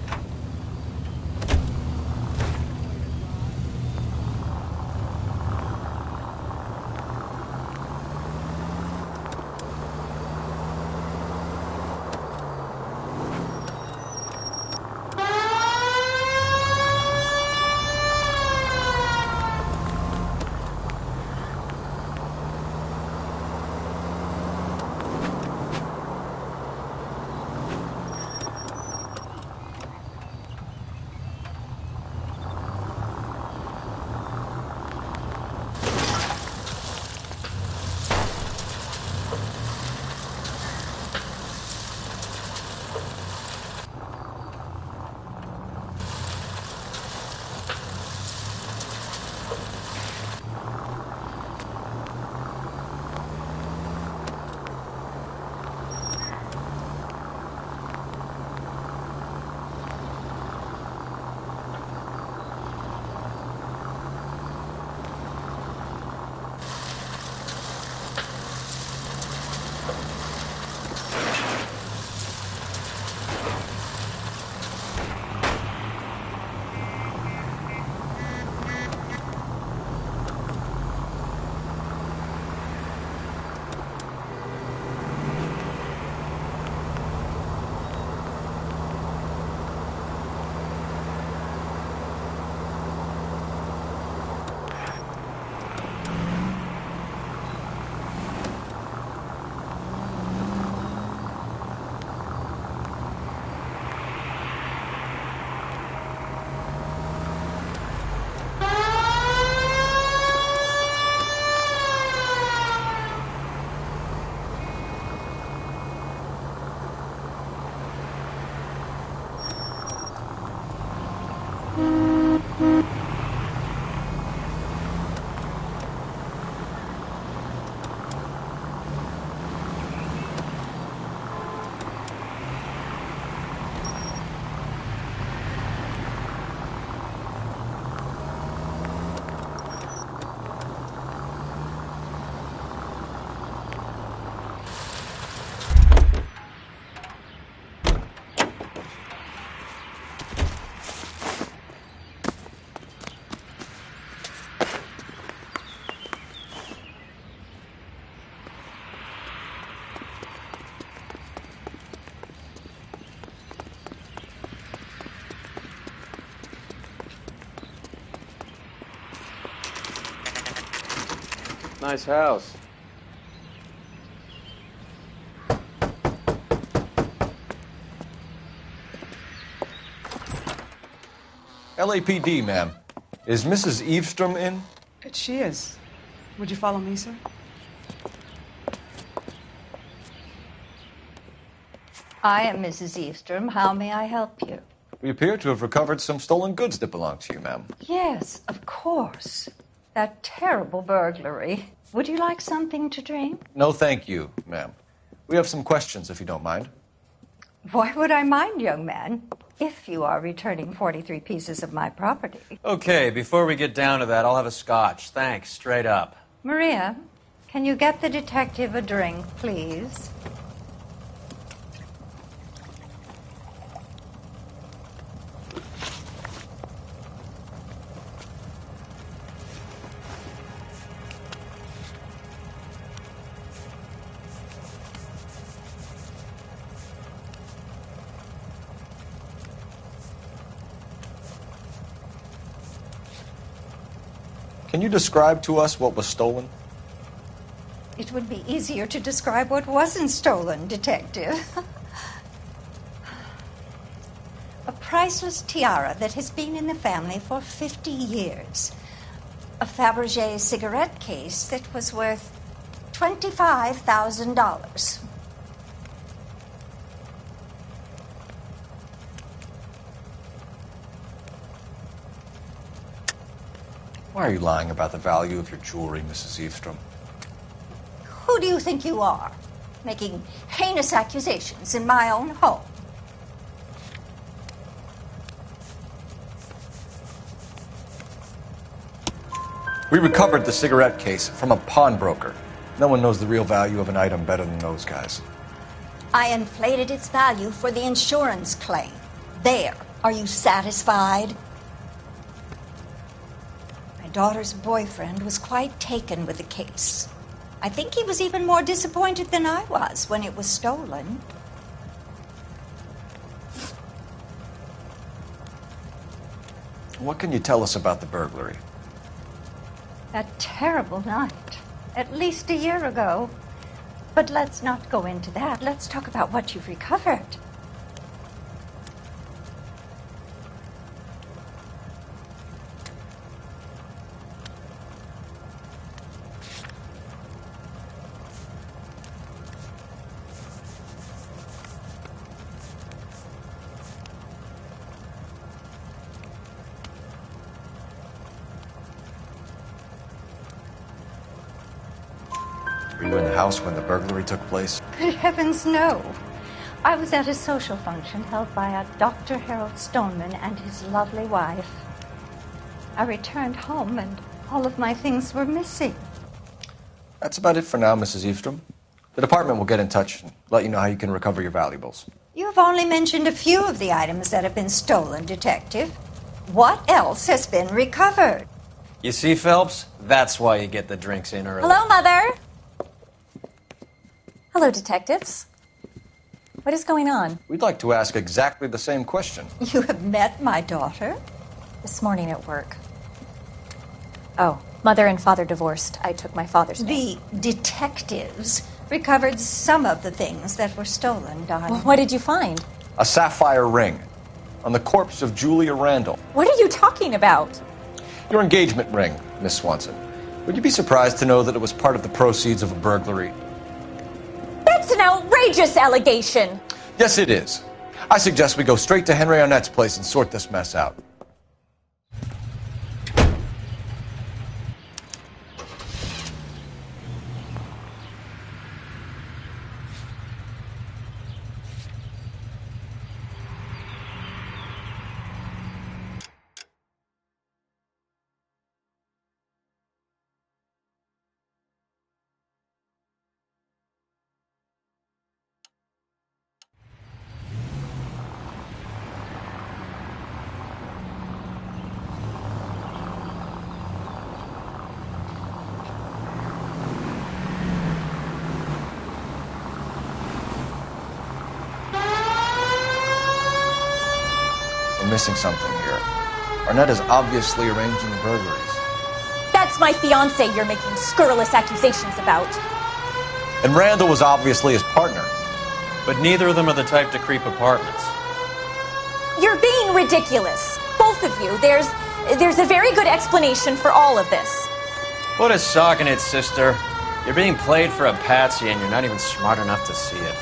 Nice house. LAPD, ma'am. Is Mrs. Eavestrom in? She is. Would you follow me, sir? I am Mrs. Eavestrom. How may I help you? We appear to have recovered some stolen goods that belong to you, ma'am. Yes, of course. That terrible burglary. Would you like something to drink? No, thank you, ma'am. We have some questions, if you don't mind. Why would I mind, young man, if you are returning 43 pieces of my property? Okay, before we get down to that, I'll have a scotch. Thanks, straight up. Maria, can you get the detective a drink, please? Can you describe to us what was stolen? It would be easier to describe what wasn't stolen, Detective. A priceless tiara that has been in the family for 50 years. A Fabergé cigarette case that was worth $25,000. Why are you lying about the value of your jewelry, Mrs. Eavestrom? Who do you think you are, making heinous accusations in my own home? We recovered the cigarette case from a pawnbroker. No one knows the real value of an item better than those guys. I inflated its value for the insurance claim. There. Are you satisfied? My daughter's boyfriend was quite taken with the case. I think he was even more disappointed than I was when it was stolen. What can you tell us about the burglary? That terrible night. At least a year ago. But let's not go into that. Let's talk about what you've recovered. Were you in the house when the burglary took place? Good heavens, no. I was at a social function held by a Dr. Harold Stoneman and his lovely wife. I returned home and all of my things were missing. That's about it for now, Mrs. Eastrom. The department will get in touch and let you know how you can recover your valuables. You have only mentioned a few of the items that have been stolen, Detective. What else has been recovered? You see, Phelps? That's why you get the drinks in early. Hello, Mother. Hello, detectives. What is going on? We'd like to ask exactly the same question. You have met my daughter? This morning at work. Oh, Mother and Father divorced. I took my father's name. The detectives recovered some of the things that were stolen, darling. Well, what did you find? A sapphire ring on the corpse of Julia Randall. What are you talking about? Your engagement ring, Miss Swanson. Would you be surprised to know that it was part of the proceeds of a burglary? That's an outrageous allegation. Yes, it is. I suggest we go straight to Henry Arnett's place and sort this mess out. We're missing something here. Arnett is obviously arranging the burglaries. That's my fiance you're making scurrilous accusations about. And Randall was obviously his partner. But neither of them are the type to creep apartments. You're being ridiculous. Both of you. There's a very good explanation for all of this. Put a sock in it, sister. You're being played for a patsy and you're not even smart enough to see it.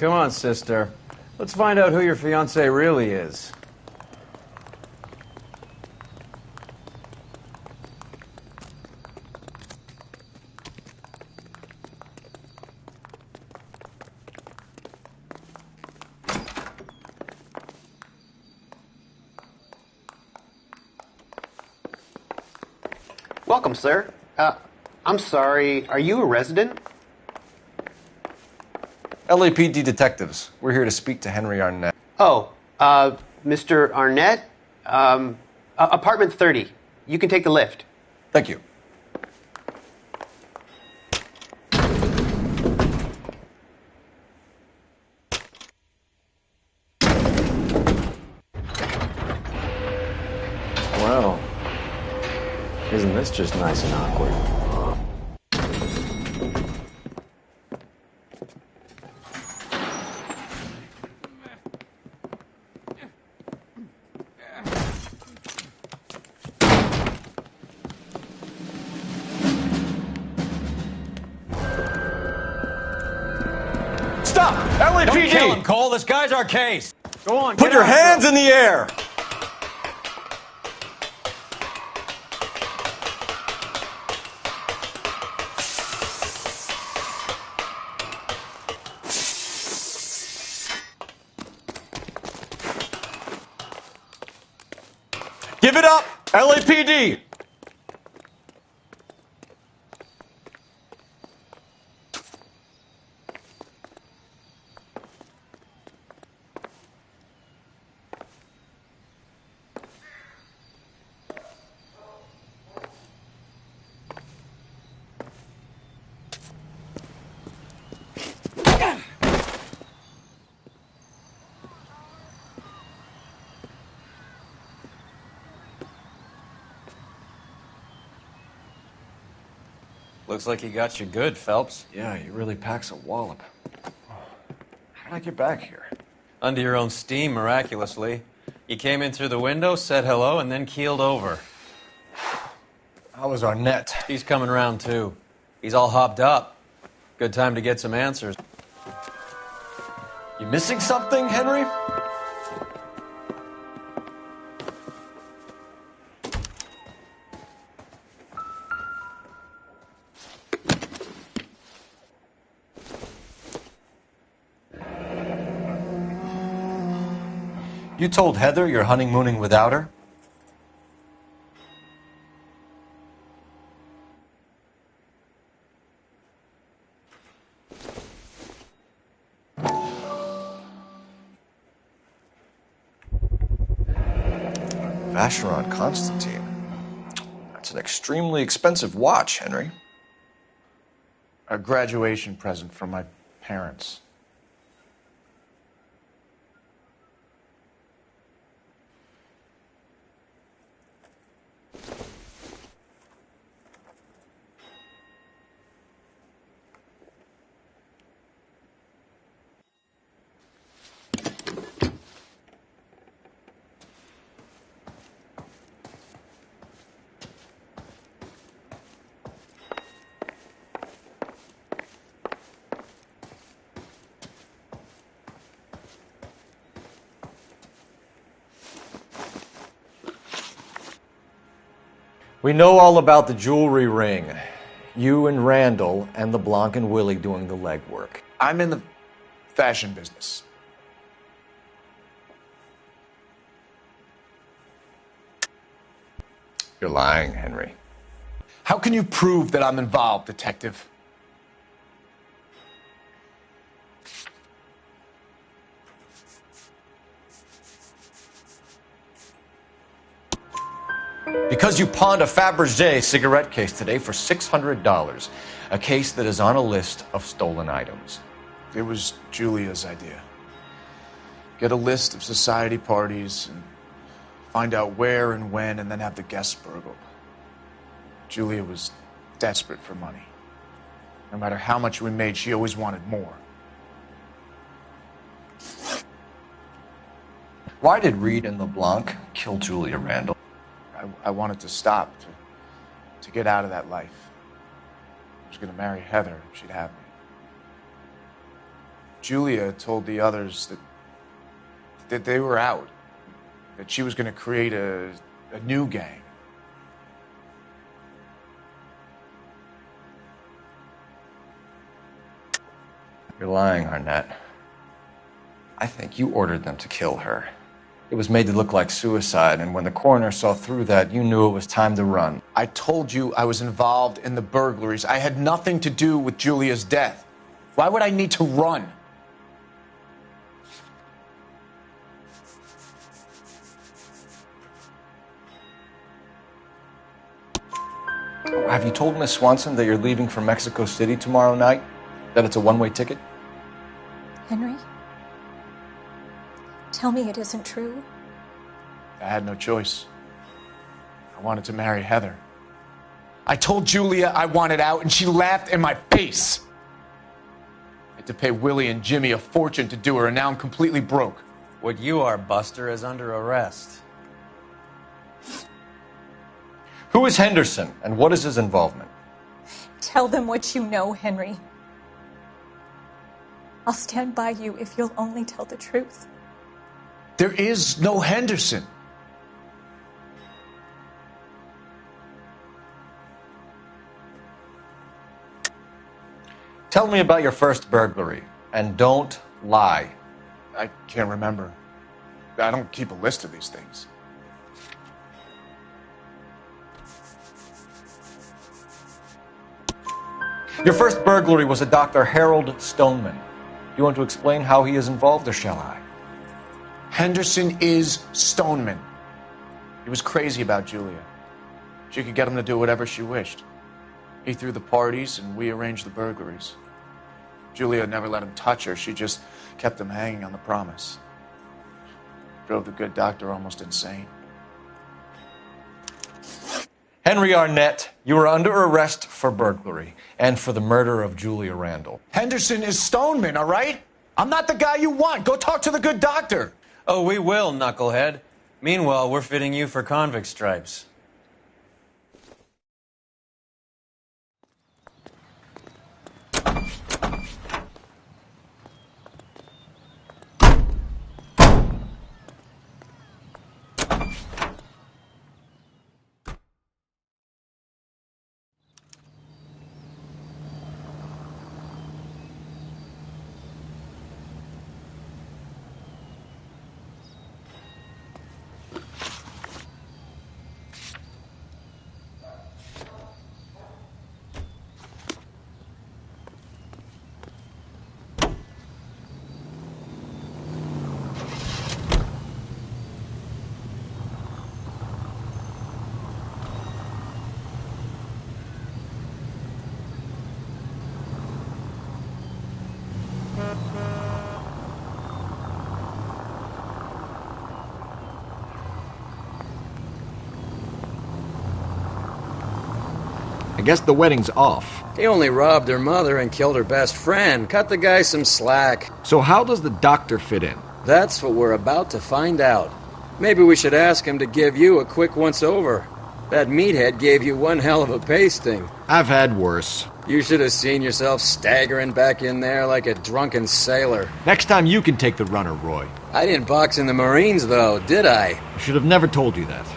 Come on, sister. Let's find out who your fiance really is. Welcome, sir. I'm sorry, are you a resident? LAPD detectives. We're here to speak to Henry Arnett. Oh, Mr. Arnett? Apartment 30. You can take the lift. Thank you. Well, isn't this just nice and awkward? Stop! LAPD! Don't kill him, Cole. This guy's our case. Go on. Put your hands in the air! Give it up, LAPD! Looks like he got you good, Phelps. Yeah, he really packs a wallop. How did I get back here? Under your own steam, miraculously. You came in through the window, said hello, and then keeled over. How was Arnett? He's coming round, too. He's all hopped up. Good time to get some answers. You missing something, Henry? You told Heather you're honeymooning without her? Vacheron Constantine. That's an extremely expensive watch, Henry. A graduation present from my parents. We know all about the jewelry ring. You and Randall and LeBlanc and Willie doing the legwork. I'm in the fashion business. You're lying, Henry. How can you prove that I'm involved, detective? Because you pawned a Fabergé cigarette case today for $600. A case that is on a list of stolen items. It was Julia's idea. Get a list of society parties and find out where and when and then have the guests burgled. Julia was desperate for money. No matter how much we made, she always wanted more. Why did Reed and LeBlanc kill Julia Randall? I wanted to stop, to get out of that life. I was going to marry Heather if she'd have me. Julia told the others that they were out, that she was going to create a new gang. You're lying, Arnett. I think you ordered them to kill her. It was made to look like suicide, and when the coroner saw through that, you knew it was time to run. I told you I was involved in the burglaries. I had nothing to do with Julia's death. Why would I need to run? Have you told Miss Swanson that you're leaving for Mexico City tomorrow night? That it's a one-way ticket? Henry? Tell me it isn't true. I had no choice. I wanted to marry Heather. I told Julia I wanted out, and she laughed in my face. I had to pay Willie and Jimmy a fortune to do her, and now I'm completely broke. What you are, Buster, is under arrest. Who is Henderson, and what is his involvement? Tell them what you know, Henry. I'll stand by you if you'll only tell the truth. There is no Henderson. Tell me about your first burglary, and don't lie. I can't remember. I don't keep a list of these things. Your first burglary was a Dr. Harold Stoneman. Do you want to explain how he is involved, or shall I? Henderson is Stoneman. He was crazy about Julia. She could get him to do whatever she wished. He threw the parties, and we arranged the burglaries. Julia never let him touch her. She just kept him hanging on the promise. Drove the good doctor almost insane. Henry Arnett, you are under arrest for burglary and for the murder of Julia Randall. Henderson is Stoneman, all right? I'm not the guy you want. Go talk to the good doctor. Oh, we will, knucklehead. Meanwhile, we're fitting you for convict stripes. I guess the wedding's off. He only robbed her mother and killed her best friend. Cut the guy some slack. So how does the doctor fit in? That's what we're about to find out. Maybe we should ask him to give you a quick once-over. That meathead gave you one hell of a pasting. I've had worse. You should have seen yourself staggering back in there like a drunken sailor. Next time you can take the runner, Roy. I didn't box in the Marines, though, did I? I should have never told you that.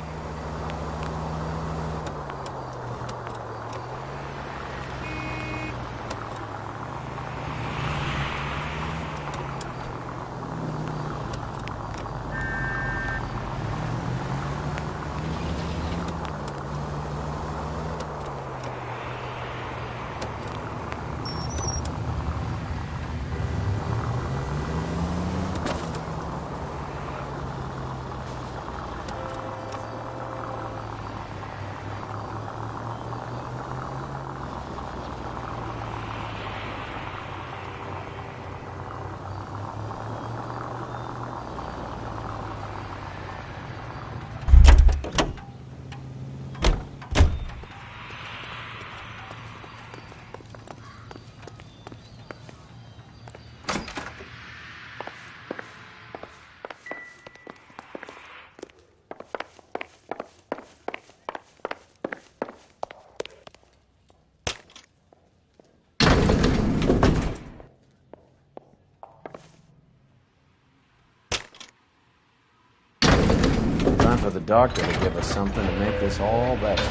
for the doctor to give us something to make this all better.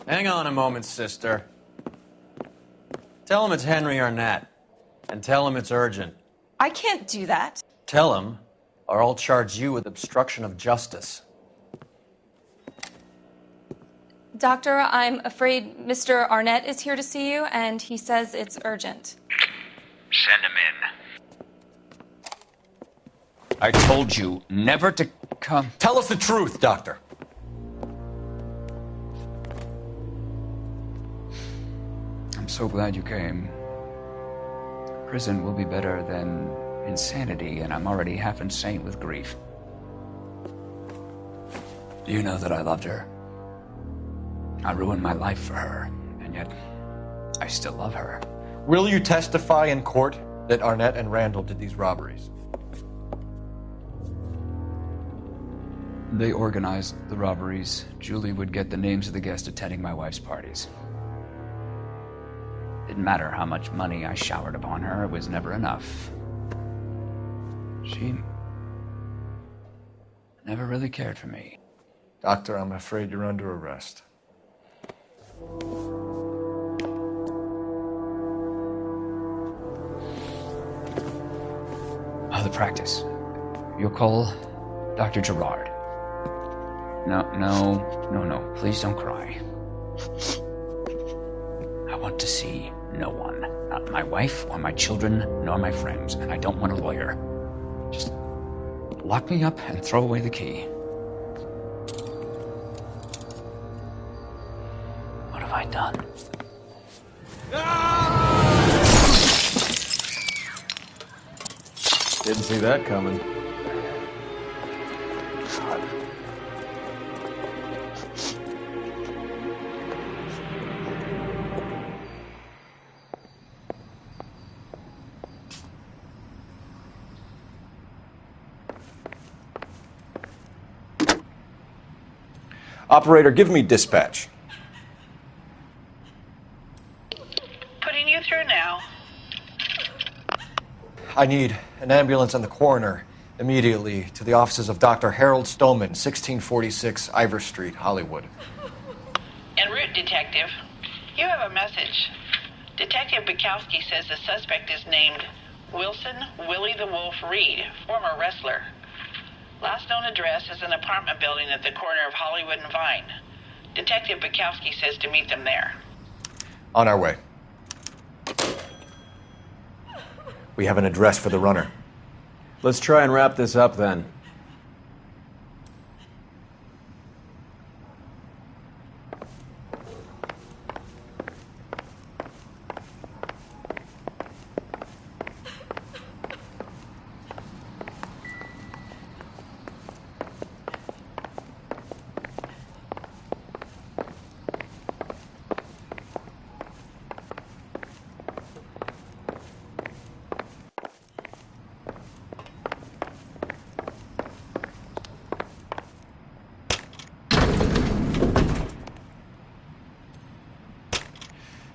Hang on a moment, sister. Tell him it's Henry Arnett. And tell him it's urgent. I can't do that. Tell him, or I'll charge you with obstruction of justice. Doctor, I'm afraid Mr. Arnett is here to see you, and he says it's urgent. Send him in. I told you never to come. Tell us the truth, Doctor. I'm so glad you came. Prison will be better than insanity, and I'm already half insane with grief. Do you know that I loved her? I ruined my life for her, and yet I still love her. Will you testify in court that Arnett and Randall did these robberies? They organized the robberies. Julie would get the names of the guests attending my wife's parties. Didn't matter how much money I showered upon her, it was never enough. She never really cared for me. Doctor, I'm afraid you're under arrest. The practice. You'll call Dr. Gerard. No. Please don't cry. I want to see no one. Not my wife, or my children, nor my friends. And I don't want a lawyer. Just lock me up and throw away the key. What have I done? Didn't see that coming. Operator, give me dispatch. Putting you through now. I need an ambulance and the coroner immediately to the offices of Dr. Harold Stoneman, 1646 Ivor Street, Hollywood. En route, Detective. You have a message. Detective Bukowski says the suspect is named Wilson Willie the Wolf Reed, former wrestler. Last known address is an apartment building at the corner of Hollywood and Vine. Detective Bukowski says to meet them there. On our way. We have an address for the runner. Let's try and wrap this up then.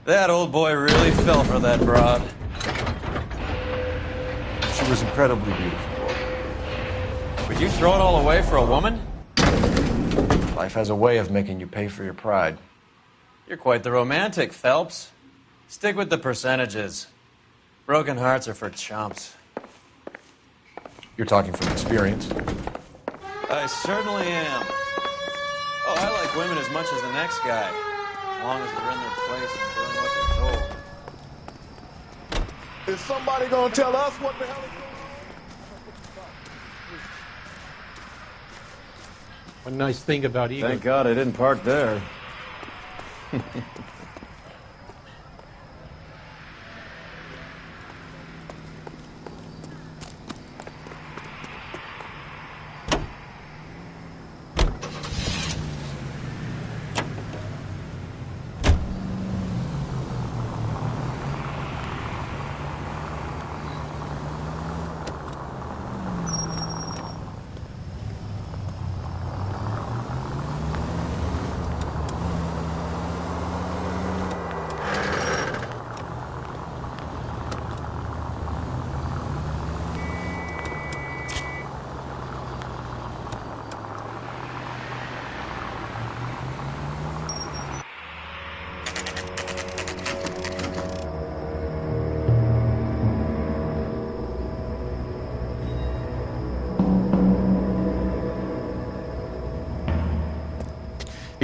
That old boy really fell for that broad. She was incredibly beautiful. Would you throw it all away for a woman? Life has a way of making you pay for your pride. You're quite the romantic, Phelps. Stick with the percentages. Broken hearts are for chumps. You're talking from experience. I certainly am. Oh, I like women as much as the next guy. As long as they're in their place and doing what they're told. Is somebody gonna tell us what the hell is going on? One nice thing about Eagle. Thank God I didn't park there.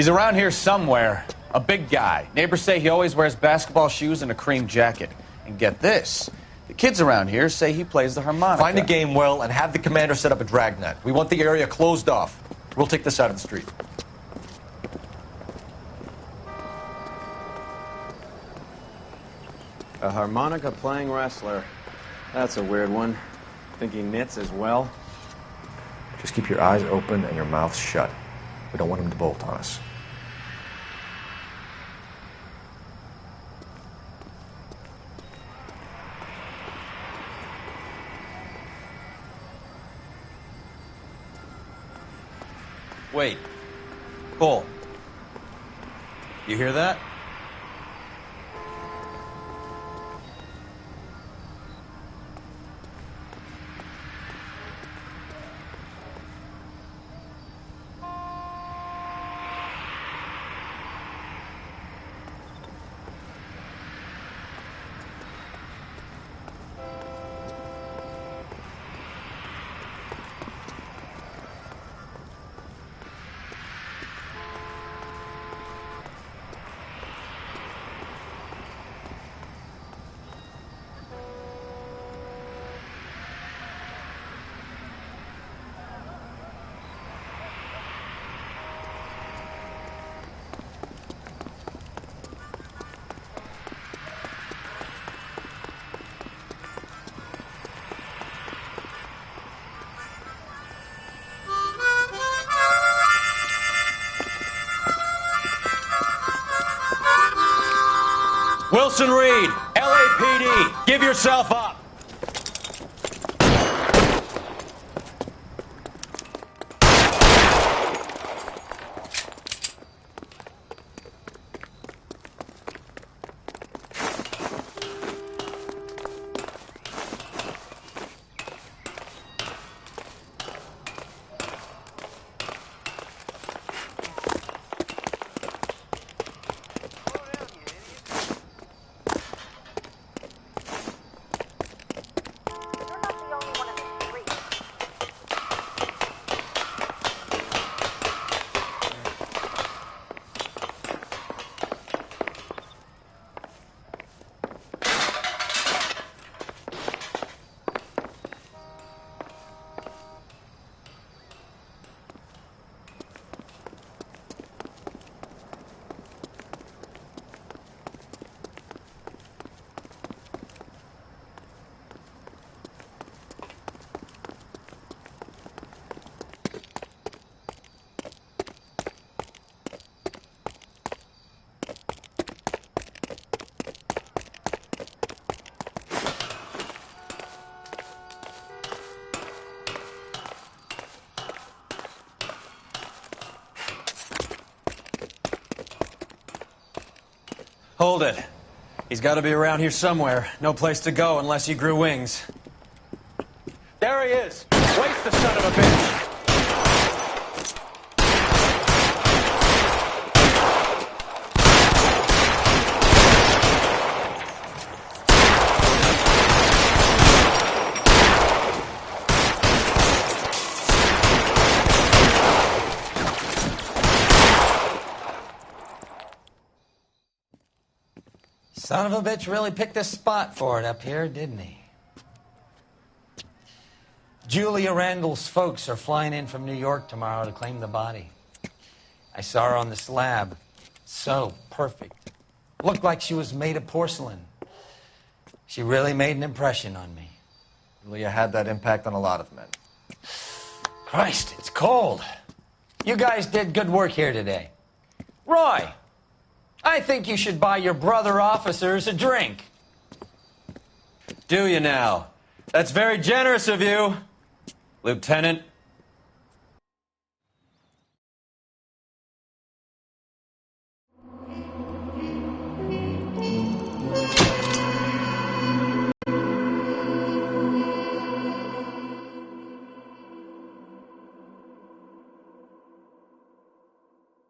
He's around here somewhere. A big guy. Neighbors say he always wears basketball shoes and a cream jacket. And get this, the kids around here say he plays the harmonica. Find a game well and have the commander set up a dragnet. We want the area closed off. We'll take this out of the street. A harmonica-playing wrestler. That's a weird one. Think he knits as well? Just keep your eyes open and your mouth shut. We don't want him to bolt on us. Wait. Cole. You hear that? Wilson Reed, LAPD, give yourself up. Hold it. He's got to be around here somewhere. No place to go unless he grew wings. There he is. Waste the son of a bitch. Son of a bitch really picked a spot for it up here, didn't he? Julia Randall's folks are flying in from New York tomorrow to claim the body. I saw her on the slab. So perfect. Looked like she was made of porcelain. She really made an impression on me. Julia had that impact on a lot of men. Christ, it's cold. You guys did good work here today. Roy, I think you should buy your brother officers a drink. Do you now? That's very generous of you, Lieutenant.